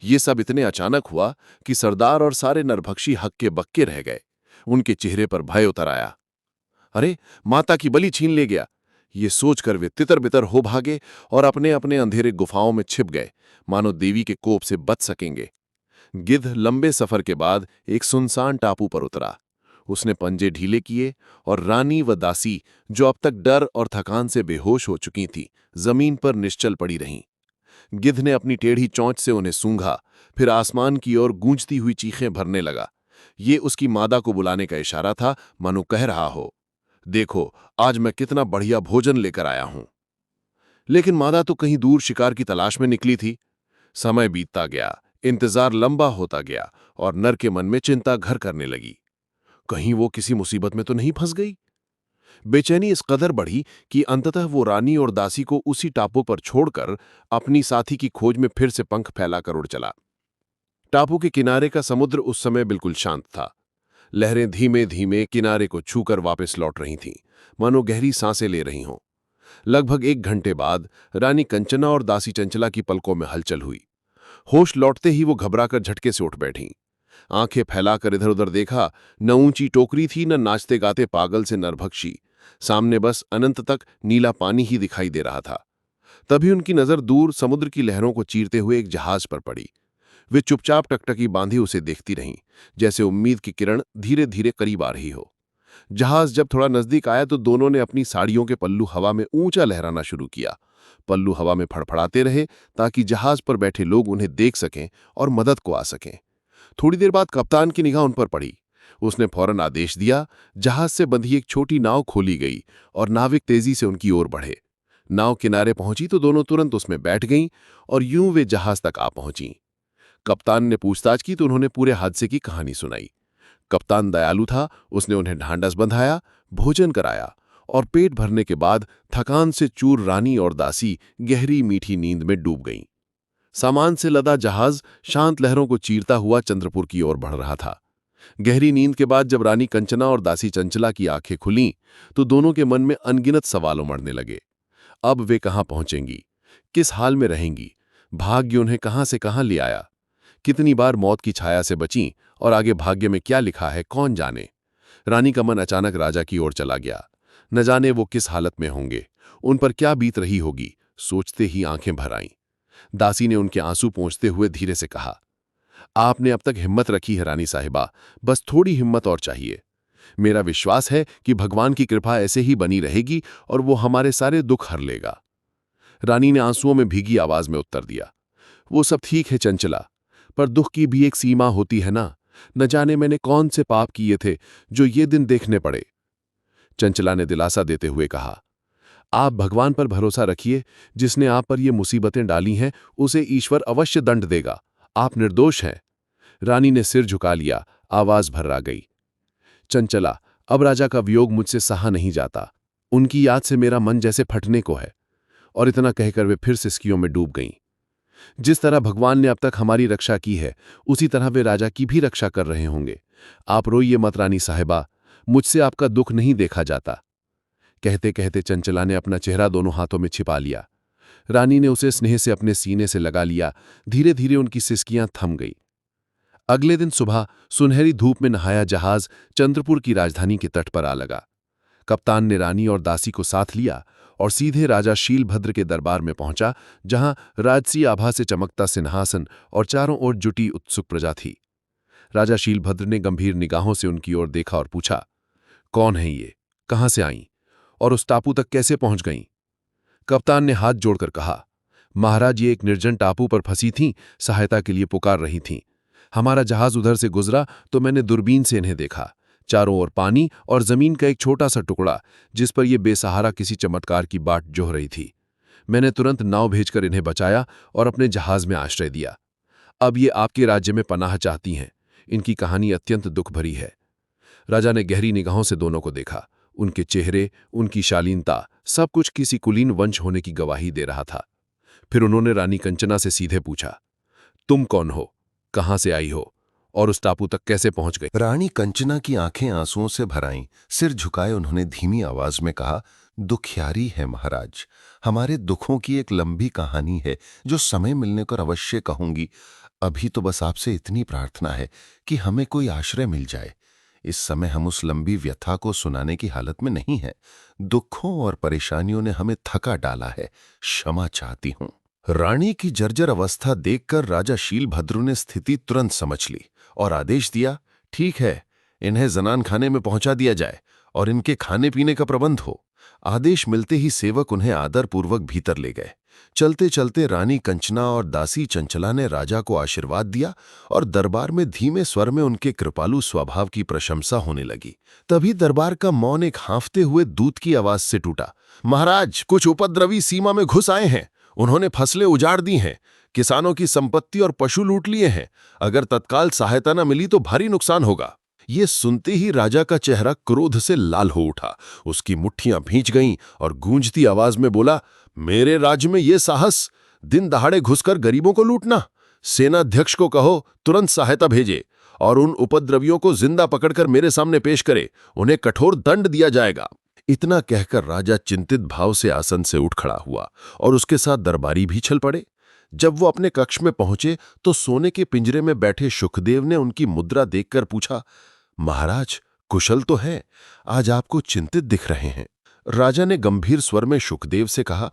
ये सब इतने अचानक हुआ कि सरदार और सारे नरभक्षी हक्के बक्के रह गए। उनके चेहरे पर भय उतर आया। अरे, माता की बलि छीन ले गया। ये सोचकर वे तितर बितर हो भागे और अपने अपने अंधेरे गुफाओं में छिप गए, मानो देवी के कोप से बच सकेंगे। गिद्ध लंबे सफर के बाद एक सुनसान टापू पर उतरा। उसने पंजे ढीले किए और रानी व दासी, जो अब तक डर और थकान से बेहोश हो चुकी थीं, जमीन पर निश्चल पड़ी रहीं। गिद्ध ने अपनी टेढ़ी चोंच से उन्हें सूंघा, फिर आसमान की ओर गूंजती हुई चीखें भरने लगा। ये उसकी मादा को बुलाने का इशारा था, मानो कह रहा हो, देखो आज मैं कितना बढ़िया भोजन लेकर आया हूं। लेकिन मादा तो कहीं दूर शिकार की तलाश में निकली थी। समय बीतता गया, इंतजार लंबा होता गया और नर के मन में चिंता घर करने लगी। कहीं वो किसी मुसीबत में तो नहीं फंस गई। बेचैनी इस कदर बढ़ी कि अंततः वो रानी और दासी को उसी टापू पर छोड़कर अपनी साथी की खोज में फिर से पंख फैलाकर उड़ चला। टापू के किनारे का समुद्र उस समय बिल्कुल शांत था। लहरें धीमे धीमे किनारे को छूकर वापस लौट रही थीं, मानो गहरी सांसें ले रही हों। लगभग 1 घंटे बाद रानी कंचना और दासी चंचला की पलकों में हलचल हुई। होश लौटते ही वो घबराकर झटके से उठ बैठीं। आंखें फैलाकर इधर उधर देखा, न ऊंची टोकरी थी, न नाचते गाते पागल से नरभक्षी। सामने बस अनंत तक नीला पानी ही दिखाई दे रहा था। तभी उनकी नजर दूर समुद्र की लहरों को चीरते हुए एक जहाज पर पड़ी। वे चुपचाप टकटकी बांधी उसे देखती रहीं, जैसे उम्मीद की किरण धीरे धीरे करीब आ रही हो। जहाज जब थोड़ा नजदीक आया तो दोनों ने अपनी साड़ियों के पल्लू हवा में ऊंचा लहराना शुरू किया। पल्लू हवा में फड़फड़ाते रहे ताकि जहाज पर बैठे लोग उन्हें देख सकें और मदद को आ सकें। थोड़ी देर बाद कप्तान की निगाह उन पर पड़ी। उसने फौरन आदेश दिया, जहाज से बंधी एक छोटी नाव खोली गई और नाविक तेजी से उनकी ओर बढ़े। नाव किनारे पहुंची तो दोनों तुरंत उसमें बैठ गईं और यूं वे जहाज तक आ पहुंची। कप्तान ने पूछताछ की तो उन्होंने पूरे हादसे की कहानी सुनाई। कप्तान दयालु था, उसने उन्हें ढांढस बंधाया, भोजन कराया और पेट भरने के बाद थकान से चूर रानी और दासी गहरी मीठी नींद में डूब गईं। सामान से लदा जहाज शांत लहरों को चीरता हुआ चंद्रपुर की ओर बढ़ रहा था। गहरी नींद के बाद जब रानी कंचना और दासी चंचला की आंखें खुलीं तो दोनों के मन में अनगिनत सवाल उमड़ने लगे। अब वे कहां पहुंचेंगी, किस हाल में रहेंगी, भाग्य उन्हें कहां से कहां ले आया, कितनी बार मौत की छाया से बचीं और आगे भाग्य में क्या लिखा है कौन जाने। रानी का मन अचानक राजा की ओर चला गया। न जाने वो किस हालत में होंगे, उन पर क्या बीत रही होगी, सोचते ही आंखें भर आईं। दासी ने उनके आंसू पोंछते हुए धीरे से कहा, आपने अब तक हिम्मत रखी है रानी साहिबा, बस थोड़ी हिम्मत और चाहिए। मेरा विश्वास है कि भगवान की कृपा ऐसे ही बनी रहेगी और वो हमारे सारे दुख हर लेगा। रानी ने आंसुओं में भीगी आवाज में उत्तर दिया, वो सब ठीक है चंचला, पर दुख की भी एक सीमा होती है ना। न जाने मैंने कौन से पाप किए थे जो ये दिन देखने पड़े। चंचला ने दिलासा देते हुए कहा, आप भगवान पर भरोसा रखिए, जिसने आप पर ये मुसीबतें डाली हैं उसे ईश्वर अवश्य दंड देगा, आप निर्दोष हैं। रानी ने सिर झुका लिया, आवाज भर्रा गई, चंचला, अब राजा का वियोग मुझसे सहा नहीं जाता। उनकी याद से मेरा मन जैसे फटने को है। और इतना कहकर वे फिर सिसकियों में डूब गईं। जिस तरह भगवान ने अब तक हमारी रक्षा की है, उसी तरह वे राजा की भी रक्षा कर रहे होंगे। आप रोइए मत रानी साहिबा, मुझसे आपका दुख नहीं देखा जाता। कहते कहते चंचला ने अपना चेहरा दोनों हाथों में छिपा लिया। रानी ने उसे स्नेह से अपने सीने से लगा लिया। धीरे धीरे उनकी सिसकियां थम गई। अगले दिन सुबह सुनहरी धूप में नहाया जहाज चंद्रपुर की राजधानी के तट पर आ लगा। कप्तान ने रानी और दासी को साथ लिया और सीधे राजा शीलभद्र के दरबार में पहुंचा, जहां राजसी आभा से चमकता सिंहासन और चारों ओर जुटी उत्सुक प्रजा थी। राजा शीलभद्र ने गंभीर निगाहों से उनकी ओर देखा और पूछा, कौन है ये, कहां से आईं और उस टापू तक कैसे पहुंच गईं? कप्तान ने हाथ जोड़कर कहा, महाराज, ये एक निर्जन टापू पर फंसी थीं, सहायता के लिए पुकार रही थीं। हमारा जहाज उधर से गुजरा तो मैंने दूरबीन से इन्हें देखा। चारों ओर पानी और जमीन का एक छोटा सा टुकड़ा, जिस पर ये बेसहारा किसी चमत्कार की बाट जोह रही थी। मैंने तुरंत नाव भेजकर इन्हें बचाया और अपने जहाज में आश्रय दिया। अब ये आपके राज्य में पनाह चाहती हैं। इनकी कहानी अत्यंत दुख भरी है। राजा ने गहरी निगाहों से दोनों को देखा। उनके चेहरे, उनकी शालीनता, सब कुछ किसी कुलीन वंश होने की गवाही दे रहा था। फिर उन्होंने रानी कंचना से सीधे पूछा, तुम कौन हो, कहां से आई हो और उस टापू तक कैसे पहुंच गई? रानी कंचना की आंखें आंसुओं से भर आईं। सिर झुकाए उन्होंने धीमी आवाज में कहा, दुखियारी है महाराज। हमारे दुखों की एक लंबी कहानी है जो समय मिलने पर अवश्य कहूंगी। अभी तो बस आपसे इतनी प्रार्थना है कि हमें कोई आश्रय मिल जाए। इस समय हम उस लंबी व्यथा को सुनाने की हालत में नहीं हैं। दुखों और परेशानियों ने हमें थका डाला है। क्षमा चाहती हूं। रानी की जर्जर अवस्था देखकर राजा शीलभद्र ने स्थिति तुरंत समझ ली और आदेश दिया, ठीक है, इन्हें जनान खाने में पहुंचा दिया जाए और इनके खाने पीने का प्रबंध हो। आदेश मिलते ही सेवक उन्हें आदरपूर्वक भीतर ले गए। चलते चलते रानी कंचना और दासी चंचला ने राजा को आशीर्वाद दिया और दरबार में धीमे स्वर में उनके कृपालु स्वभाव की प्रशंसा होने लगी। तभी दरबार का मौन एक हाँफते हुए दूत की आवाज से टूटा, महाराज, कुछ उपद्रवी सीमा में घुस आए हैं। उन्होंने फसलें उजाड़ दी हैं, किसानों की संपत्ति और पशु लूट लिए हैं। अगर तत्काल सहायता न मिली तो भारी नुकसान होगा। ये सुनते ही राजा का चेहरा क्रोध से लाल हो उठा। उसकी मुट्ठियां भींच गईं और गूंजती आवाज में बोला, मेरे राज्य में ये साहस, दिन दहाड़े घुसकर गरीबों को लूटना। सेनाध्यक्ष को कहो तुरंत सहायता भेजे और उन उपद्रवियों को जिंदा पकड़कर मेरे सामने पेश करे। उन्हें कठोर दंड दिया जाएगा। इतना कहकर राजा चिंतित भाव से आसन से उठ खड़ा हुआ और उसके साथ दरबारी भी चल पड़े। जब वो अपने कक्ष में पहुंचे तो सोने के पिंजरे में बैठे सुखदेव ने उनकी मुद्रा देखकर पूछा, महाराज, कुशल तो है? आज आपको चिंतित दिख रहे हैं। राजा ने गंभीर स्वर में सुखदेव से कहा,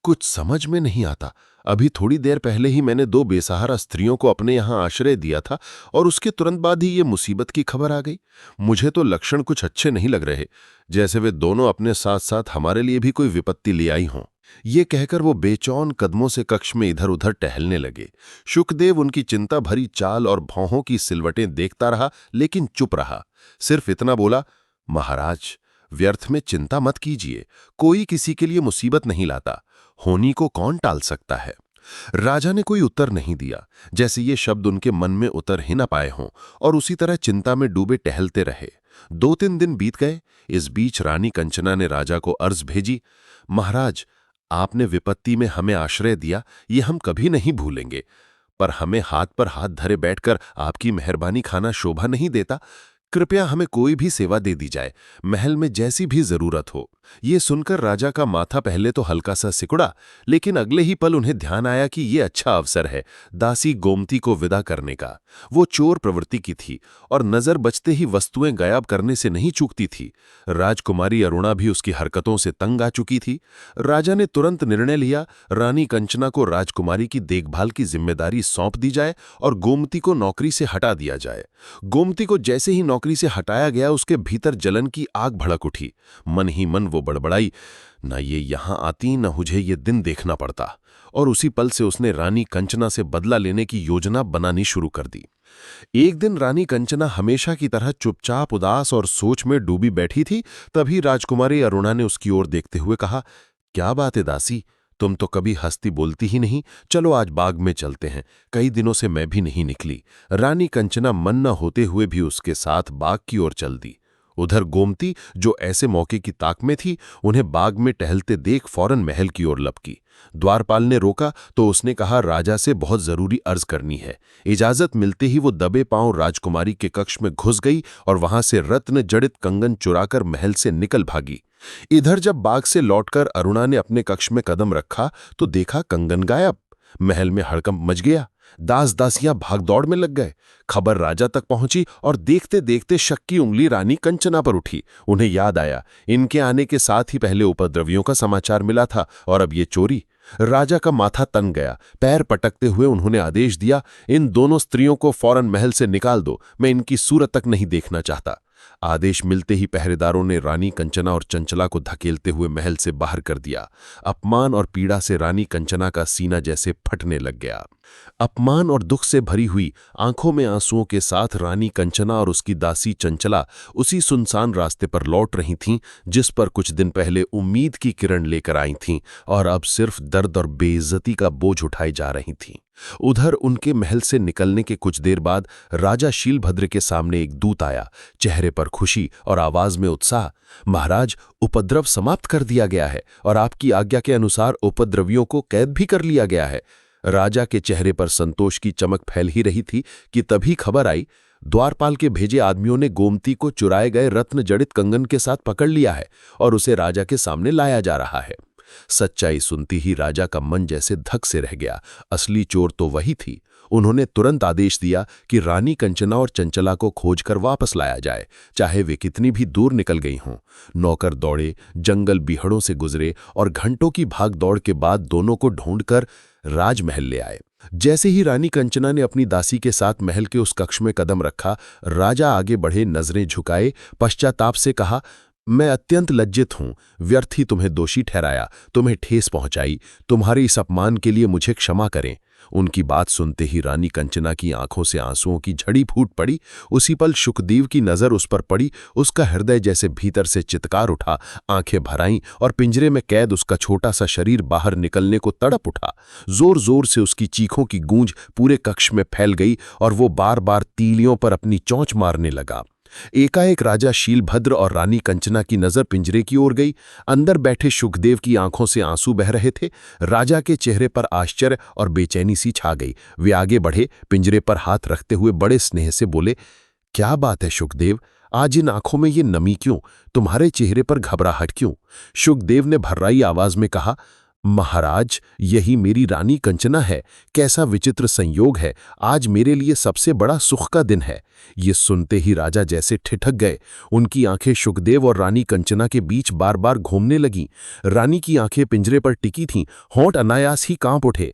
कुछ समझ में नहीं आता। अभी थोड़ी देर पहले ही मैंने 2 बेसहारा स्त्रियों को अपने यहां आश्रय दिया था और उसके तुरंत बाद ही ये मुसीबत की खबर आ गई। मुझे तो लक्षण कुछ अच्छे नहीं लग रहे, जैसे वे दोनों अपने साथ साथ हमारे लिए भी कोई विपत्ति ले आई हों। ये कहकर वो बेचौन कदमों से कक्ष में इधर उधर टहलने लगे। सुखदेव उनकी चिंता भरी चाल और भौहों की सिलवटें देखता रहा, लेकिन चुप रहा। सिर्फ इतना बोला, महाराज, व्यर्थ में चिंता मत कीजिए। कोई किसी के लिए मुसीबत नहीं लाता। होनी को कौन टाल सकता है? राजा ने कोई उत्तर नहीं दिया, जैसे ये शब्द उनके मन में उतर ही न पाए हों, और उसी तरह चिंता में डूबे टहलते रहे। 2-3 दिन बीत गए। इस बीच रानी कंचना ने राजा को अर्ज भेजी, महाराज, आपने विपत्ति में हमें आश्रय दिया, ये हम कभी नहीं भूलेंगे, पर हमें हाथ पर हाथ धरे बैठकर आपकी मेहरबानी खाना शोभा नहीं देता। कृपया हमें कोई भी सेवा दे दी जाए, महल में जैसी भी जरूरत हो। ये सुनकर राजा का माथा पहले तो हल्का सा सिकुड़ा, लेकिन अगले ही पल उन्हें ध्यान आया कि ये अच्छा अवसर है दासी गोमती को विदा करने का। वो चोर प्रवृत्ति की थी और नजर बचते ही वस्तुएं गायब करने से नहीं चूकती थी। राजकुमारी अरुणा भी उसकी हरकतों से तंग आ चुकी थी। राजा ने तुरंत निर्णय लिया, रानी कंचना को राजकुमारी की देखभाल की जिम्मेदारी सौंप दी जाए और गोमती को नौकरी से हटा दिया जाए। गोमती को जैसे ही नौकरी से हटाया गया, उसके भीतर जलन की आग भड़क उठी। मन ही मन वो बड़बड़ाई, न ये यहां आती, न मुझे ये दिन देखना पड़ता। और उसी पल से उसने रानी कंचना से बदला लेने की योजना बनानी शुरू कर दी। एक दिन रानी कंचना हमेशा की तरह चुपचाप उदास और सोच में डूबी बैठी थी। तभी राजकुमारी अरुणा ने उसकी ओर देखते हुए कहा, क्या बात है दासी, तुम तो कभी हंसती बोलती ही नहीं। चलो आज बाग में चलते हैं, कई दिनों से मैं भी नहीं निकली। रानी कंचना मन न होते हुए भी उसके साथ बाग की ओर चल दी। उधर गोमती, जो ऐसे मौके की ताक में थी, उन्हें बाग में टहलते देख फौरन महल की ओर लपकी। द्वारपाल ने रोका तो उसने कहा, राजा से बहुत जरूरी अर्ज करनी है। इजाजत मिलते ही वो दबे पांव राजकुमारी के कक्ष में घुस गई और वहां से रत्न जड़ित कंगन चुराकर महल से निकल भागी। इधर जब बाग से लौटकर अरुणा ने अपने कक्ष में कदम रखा तो देखा कंगन गायब। महल में हड़कंप मच गया। दास दासियां भागदौड़ में लग गए। खबर राजा तक पहुंची और देखते देखते शक की उंगली रानी कंचना पर उठी। उन्हें याद आया, इनके आने के साथ ही पहले उपद्रवियों का समाचार मिला था और अब ये चोरी। राजा का माथा तन गया। पैर पटकते हुए उन्होंने आदेश दिया, इन दोनों स्त्रियों को फौरन महल से निकाल दो, मैं इनकी सूरत तक नहीं देखना चाहता। आदेश मिलते ही पहरेदारों ने रानी कंचना और चंचला को धकेलते हुए महल से बाहर कर दिया। अपमान और पीड़ा से रानी कंचना का सीना जैसे फटने लग गया। अपमान और दुख से भरी हुई आंखों में आंसुओं के साथ रानी कंचना और उसकी दासी चंचला उसी सुनसान रास्ते पर लौट रही थीं जिस पर कुछ दिन पहले उम्मीद की किरण लेकर आई थीं और अब सिर्फ दर्द और बेइज्जती का बोझ उठाई जा रही थीं। उधर उनके महल से निकलने के कुछ देर बाद राजा शीलभद्र के सामने एक दूत आया। चेहरे पर खुशी और आवाज में उत्साह। महाराज, उपद्रव समाप्त कर दिया गया है और आपकी आज्ञा के अनुसार उपद्रवियों को कैद भी कर लिया गया है। राजा के चेहरे पर संतोष की चमक फैल ही रही थी कि तभी खबर आई, द्वारपाल के भेजे आदमियों ने गोमती को चुराए गए रत्न जड़ित कंगन के साथ पकड़ लिया है और उसे राजा के सामने लाया जा रहा है। सच्चाई सुनती ही राजा का मन जैसे धक से रह गया। असली चोर तो वही थी। उन्होंने तुरंत आदेश दिया कि रानी कंचना और चंचला को खोजकर वापस लाया जाए, चाहे वे कितनी भी दूर निकल गई हों। नौकर दौड़े, जंगल बीहड़ों से गुजरे और घंटों की भाग दौड़ के बाद दोनों को ढूंढकर राजमहल ले आए। जैसे ही रानी कंचना ने अपनी दासी के साथ महल के उस कक्ष में कदम रखा, राजा आगे बढ़े, नजरें झुकाए, पश्चाताप से कहा, मैं अत्यंत लज्जित हूं। व्यर्थ ही तुम्हें दोषी ठहराया, तुम्हें ठेस पहुंचाई। तुम्हारे इस अपमान के लिए मुझे क्षमा करें। उनकी बात सुनते ही रानी कंचना की आंखों से आंसुओं की झड़ी फूट पड़ी। उसी पल शुकदेव की नजर उस पर पड़ी। उसका हृदय जैसे भीतर से चित्कार उठा, आंखें भर आईं और पिंजरे में कैद उसका छोटा सा शरीर बाहर निकलने को तड़प उठा। जोर जोर से उसकी चीखों की गूंज पूरे कक्ष में फैल गई और वो बार बार तीलियों पर अपनी चोंच मारने लगा। एकाएक राजा शीलभद्र और रानी कंचना की नजर पिंजरे की ओर गई। अंदर बैठे शुकदेव की आंखों से आंसू बह रहे थे। राजा के चेहरे पर आश्चर्य और बेचैनी सी छा गई। वे आगे बढ़े, पिंजरे पर हाथ रखते हुए बड़े स्नेह से बोले, क्या बात है शुकदेव, आज इन आंखों में ये नमी क्यों? तुम्हारे चेहरे पर घबराहट क्यों? शुकदेव ने भर्राई आवाज में कहा, महाराज, यही मेरी रानी कंचना है। कैसा विचित्र संयोग है, आज मेरे लिए सबसे बड़ा सुख का दिन है। ये सुनते ही राजा जैसे ठिठक गए। उनकी आंखें शुकदेव और रानी कंचना के बीच बार बार घूमने लगीं। रानी की आंखें पिंजरे पर टिकी थीं, होंठ अनायास ही कांप उठे।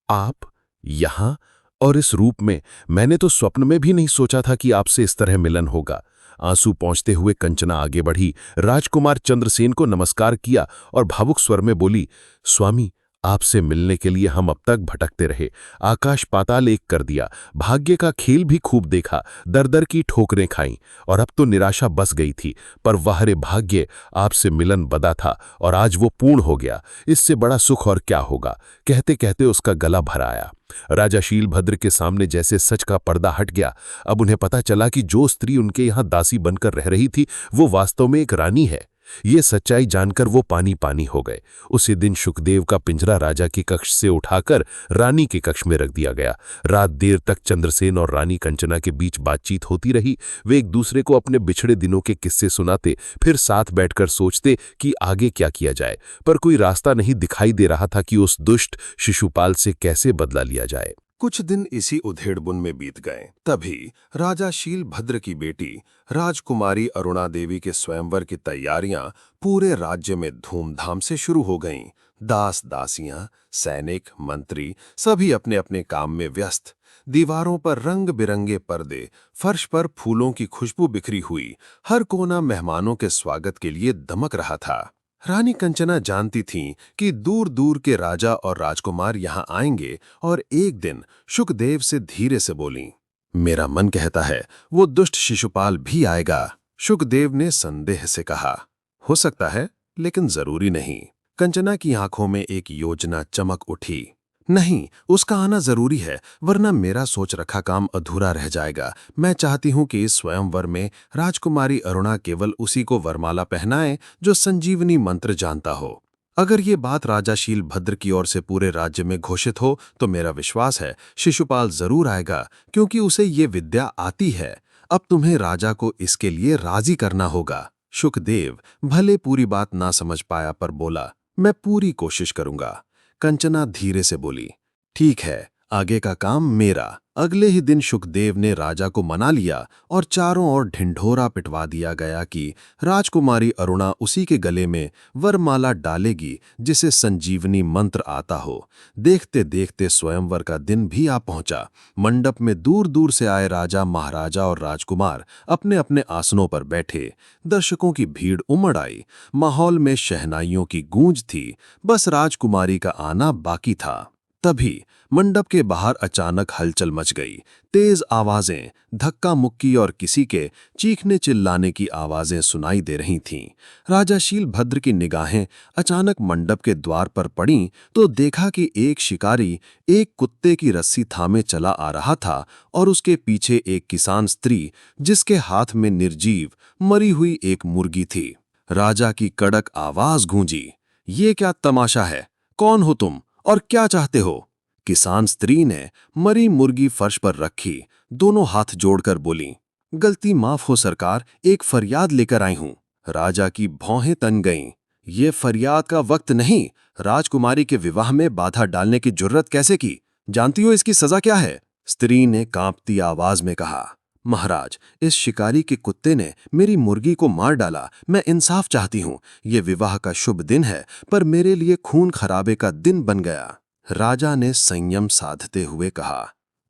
आप यहां और इस रूप में? मैंने तो स्वप्न में भी नहीं सोचा था कि आपसे इस तरह मिलन होगा। आंसू पहुंचते हुए कंचना आगे बढ़ी, राजकुमार चंद्रसेन को नमस्कार किया और भावुक स्वर में बोली, स्वामी, आपसे मिलने के लिए हम अब तक भटकते रहे, आकाश पाताल एक कर दिया, भाग्य का खेल भी खूब देखा, दर दर की ठोकरें खाईं और अब तो निराशा बस गई थी। पर वाह रे भाग्य, आपसे मिलन बदा था और आज वो पूर्ण हो गया। इससे बड़ा सुख और क्या होगा? कहते कहते उसका गला भर आया। राजा शीलभद्र के सामने जैसे सच का पर्दा हट गया। अब उन्हें पता चला कि जो स्त्री उनके यहाँ दासी बनकर रह रही थी वो वास्तव में एक रानी है। ये सच्चाई जानकर वो पानी पानी हो गए। उसी दिन शुकदेव का पिंजरा राजा के कक्ष से उठाकर रानी के कक्ष में रख दिया गया। रात देर तक चंद्रसेन और रानी कंचना के बीच बातचीत होती रही। वे एक दूसरे को अपने बिछड़े दिनों के किस्से सुनाते, फिर साथ बैठकर सोचते कि आगे क्या किया जाए। पर कोई रास्ता नहीं दिखाई दे रहा था कि उस दुष्ट शिशुपाल से कैसे बदला लिया जाए। कुछ दिन इसी उधेड़बुन में बीत गए। तभी राजा शीलभद्र की बेटी राजकुमारी अरुणा देवी के स्वयंवर की तैयारियां पूरे राज्य में धूमधाम से शुरू हो गईं। दास दासियां, सैनिक, मंत्री सभी अपने अपने काम में व्यस्त। दीवारों पर रंग बिरंगे पर्दे, फर्श पर फूलों की खुशबू बिखरी हुई। हर कोना मेहमानों के स्वागत के लिए दमक रहा था। रानी कंचना जानती थीं कि दूर दूर के राजा और राजकुमार यहाँ आएंगे और एक दिन शुकदेव से धीरे से बोलीं, मेरा मन कहता है वो दुष्ट शिशुपाल भी आएगा। शुकदेव ने संदेह से कहा, हो सकता है, लेकिन जरूरी नहीं। कंचना की आंखों में एक योजना चमक उठी। नहीं, उसका आना जरूरी है, वरना मेरा सोच रखा काम अधूरा रह जाएगा। मैं चाहती हूँ कि इस स्वयंवर में राजकुमारी अरुणा केवल उसी को वरमाला पहनाए जो संजीवनी मंत्र जानता हो। अगर ये बात राजा शीलभद्र की ओर से पूरे राज्य में घोषित हो तो मेरा विश्वास है शिशुपाल जरूर आएगा, क्योंकि उसे ये विद्या आती है। अब तुम्हें राजा को इसके लिए राजी करना होगा। शुकदेव भले पूरी बात ना समझ पाया पर बोला, मैं पूरी कोशिश करूंगा। कंचना धीरे से बोली, ठीक है, आगे का काम मेरा। अगले ही दिन शुकदेव ने राजा को मना लिया और चारों ओर ढिंढोरा पिटवा दिया गया कि राजकुमारी अरुणा उसी के गले में वरमाला डालेगी जिसे संजीवनी मंत्र आता हो। देखते देखते स्वयंवर का दिन भी आ पहुंचा। मंडप में दूर दूर से आए राजा, महाराजा और राजकुमार अपने अपने आसनों पर बैठे। दर्शकों की भीड़ उमड़ आई। माहौल में शहनाइयों की गूंज थी। बस राजकुमारी का आना बाकी था। तभी मंडप के बाहर अचानक हलचल मच गई। तेज आवाजें, धक्का मुक्की और किसी के चीखने चिल्लाने की आवाजें सुनाई दे रही थीं। राजा शीलभद्र की निगाहें अचानक मंडप के द्वार पर पड़ीं तो देखा कि एक शिकारी एक कुत्ते की रस्सी थामे चला आ रहा था और उसके पीछे एक किसान स्त्री जिसके हाथ में निर्जीव मरी हुई एक मुर्गी थी। राजा की कड़क आवाज गूंजी, ये क्या तमाशा है? कौन हो तुम और क्या चाहते हो? किसान स्त्री ने मरी मुर्गी फर्श पर रखी, दोनों हाथ जोड़कर बोली, गलती माफ हो सरकार, एक फरियाद लेकर आई हूं। राजा की भौहें तन गईं। ये फरियाद का वक्त नहीं। राजकुमारी के विवाह में बाधा डालने की जुर्रत कैसे की? जानती हो इसकी सजा क्या है? स्त्री ने कांपती आवाज में कहा, महाराज, इस शिकारी के कुत्ते ने मेरी मुर्गी को मार डाला। मैं इंसाफ चाहती हूँ। ये विवाह का शुभ दिन है, पर मेरे लिए खून खराबे का दिन बन गया। राजा ने संयम साधते हुए कहा,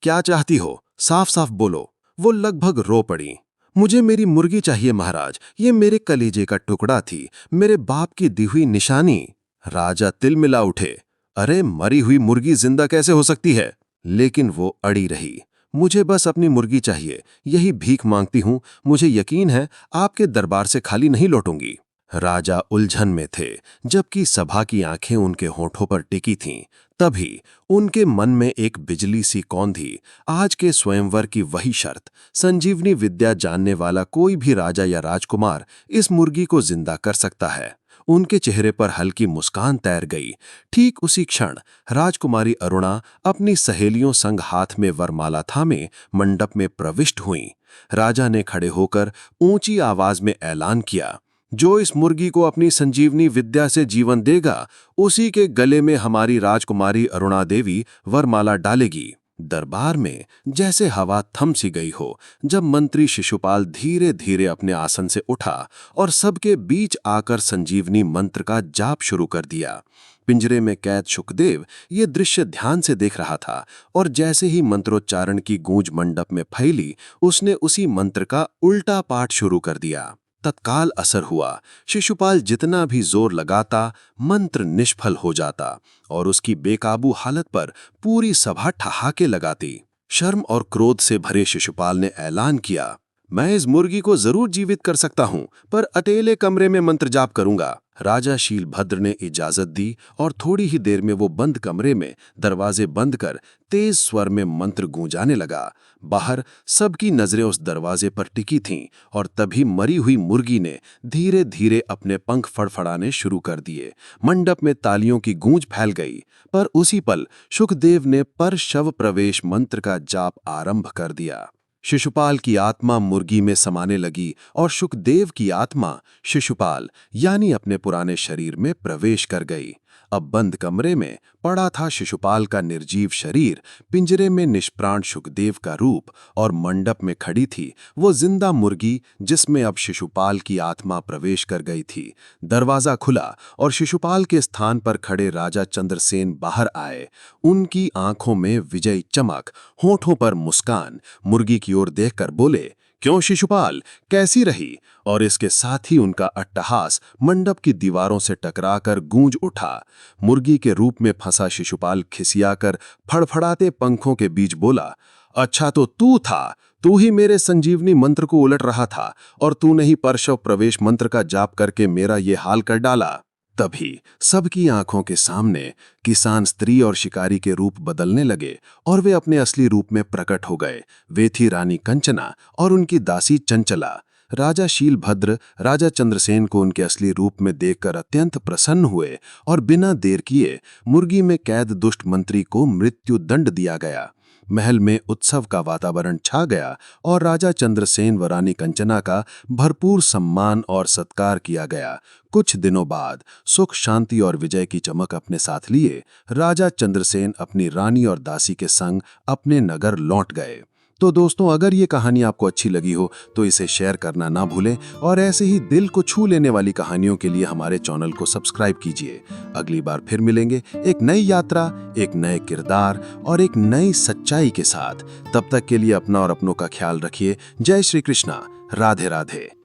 क्या चाहती हो? साफ साफ बोलो। वो लगभग रो पड़ी। मुझे मेरी मुर्गी चाहिए महाराज, ये मेरे कलीजे का टुकड़ा थी, मेरे बाप की दी हुई निशानी। राजा तिलमिला उठे, अरे मरी हुई मुर्गी जिंदा कैसे हो सकती है? लेकिन वो अड़ी रही। मुझे बस अपनी मुर्गी चाहिए, यही भीख मांगती हूं। मुझे यकीन है आपके दरबार से खाली नहीं लौटूंगी। राजा उलझन में थे, जबकि सभा की आंखें उनके होठों पर टिकी थीं। तभी उनके मन में एक बिजली सी कौंधी। आज के स्वयंवर की वही शर्त, संजीवनी विद्या जानने वाला कोई भी राजा या राजकुमार इस मुर्गी को जिंदा कर सकता है। उनके चेहरे पर हल्की मुस्कान तैर गई। ठीक उसी क्षण राजकुमारी अरुणा अपनी सहेलियों संग हाथ में वरमाला थामे मंडप में प्रविष्ट हुईं। राजा ने खड़े होकर ऊंची आवाज में ऐलान किया, जो इस मुर्गी को अपनी संजीवनी विद्या से जीवन देगा, उसी के गले में हमारी राजकुमारी अरुणा देवी वरमाला डालेगी। दरबार में जैसे हवा थम सी गई हो जब मंत्री शिशुपाल धीरे धीरे अपने आसन से उठा और सबके बीच आकर संजीवनी मंत्र का जाप शुरू कर दिया। पिंजरे में कैद शुकदेव ये दृश्य ध्यान से देख रहा था और जैसे ही मंत्रोच्चारण की गूंज मंडप में फैली, उसने उसी मंत्र का उल्टा पाठ शुरू कर दिया। तत्काल असर हुआ। शिशुपाल जितना भी जोर लगाता, मंत्र निष्फल हो जाता और उसकी बेकाबू हालत पर पूरी सभा ठहाके लगाती। शर्म और क्रोध से भरे शिशुपाल ने ऐलान किया, मैं इस मुर्गी को जरूर जीवित कर सकता हूं, पर अकेले कमरे में मंत्र जाप करूंगा। राजा शीलभद्र ने इजाजत दी और थोड़ी ही देर में वो बंद कमरे में दरवाजे बंद कर तेज स्वर में मंत्र गूंजाने लगा। बाहर सबकी नजरें उस दरवाजे पर टिकी थीं और तभी मरी हुई मुर्गी ने धीरे धीरे अपने पंख फड़फड़ाने शुरू कर दिए। मंडप में तालियों की गूंज फैल गई, पर उसी पल शुकदेव ने पर शव प्रवेश मंत्र का जाप आरंभ कर दिया। शिशुपाल की आत्मा मुर्गी में समाने लगी और शुकदेव की आत्मा शिशुपाल यानी अपने पुराने शरीर में प्रवेश कर गई। अब बंद कमरे में पड़ा था शिशुपाल का निर्जीव शरीर, पिंजरे में निष्प्राण शुकदेव का रूप और मंडप में खड़ी थी वो जिंदा मुर्गी जिसमें अब शिशुपाल की आत्मा प्रवेश कर गई थी। दरवाजा खुला और शिशुपाल के स्थान पर खड़े राजा चंद्रसेन बाहर आए। उनकी आंखों में विजयी चमक, होठों पर मुस्कान। मुर्गी की ओर देखकर बोले, क्यों शिशुपाल, कैसी रही? और इसके साथ ही उनका अट्टहास मंडप की दीवारों से टकराकर गूंज उठा। मुर्गी के रूप में फंसा शिशुपाल खिसियाकर फड़फड़ाते पंखों के बीच बोला, अच्छा तो तू था, तू ही मेरे संजीवनी मंत्र को उलट रहा था और तूने ही परशव प्रवेश मंत्र का जाप करके मेरा ये हाल कर डाला। तभी सबकी आंखों के सामने किसान स्त्री और शिकारी के रूप बदलने लगे और वे अपने असली रूप में प्रकट हो गए। वे थी रानी कंचना और उनकी दासी चंचला। राजा शीलभद्र राजा चंद्रसेन को उनके असली रूप में देखकर अत्यंत प्रसन्न हुए और बिना देर किए मुर्गी में कैद दुष्ट मंत्री को मृत्यु दंड दिया गया। महल में उत्सव का वातावरण छा गया और राजा चंद्रसेन व रानी कंचना का भरपूर सम्मान और सत्कार किया गया। कुछ दिनों बाद सुख, शांति और विजय की चमक अपने साथ लिए राजा चंद्रसेन अपनी रानी और दासी के संग अपने नगर लौट गए। तो दोस्तों, अगर ये कहानी आपको अच्छी लगी हो तो इसे शेयर करना ना भूलें और ऐसे ही दिल को छू लेने वाली कहानियों के लिए हमारे चैनल को सब्सक्राइब कीजिए। अगली बार फिर मिलेंगे एक नई यात्रा, एक नए किरदार और एक नई सच्चाई के साथ। तब तक के लिए अपना और अपनों का ख्याल रखिए। जय श्री कृष्णा। राधे राधे।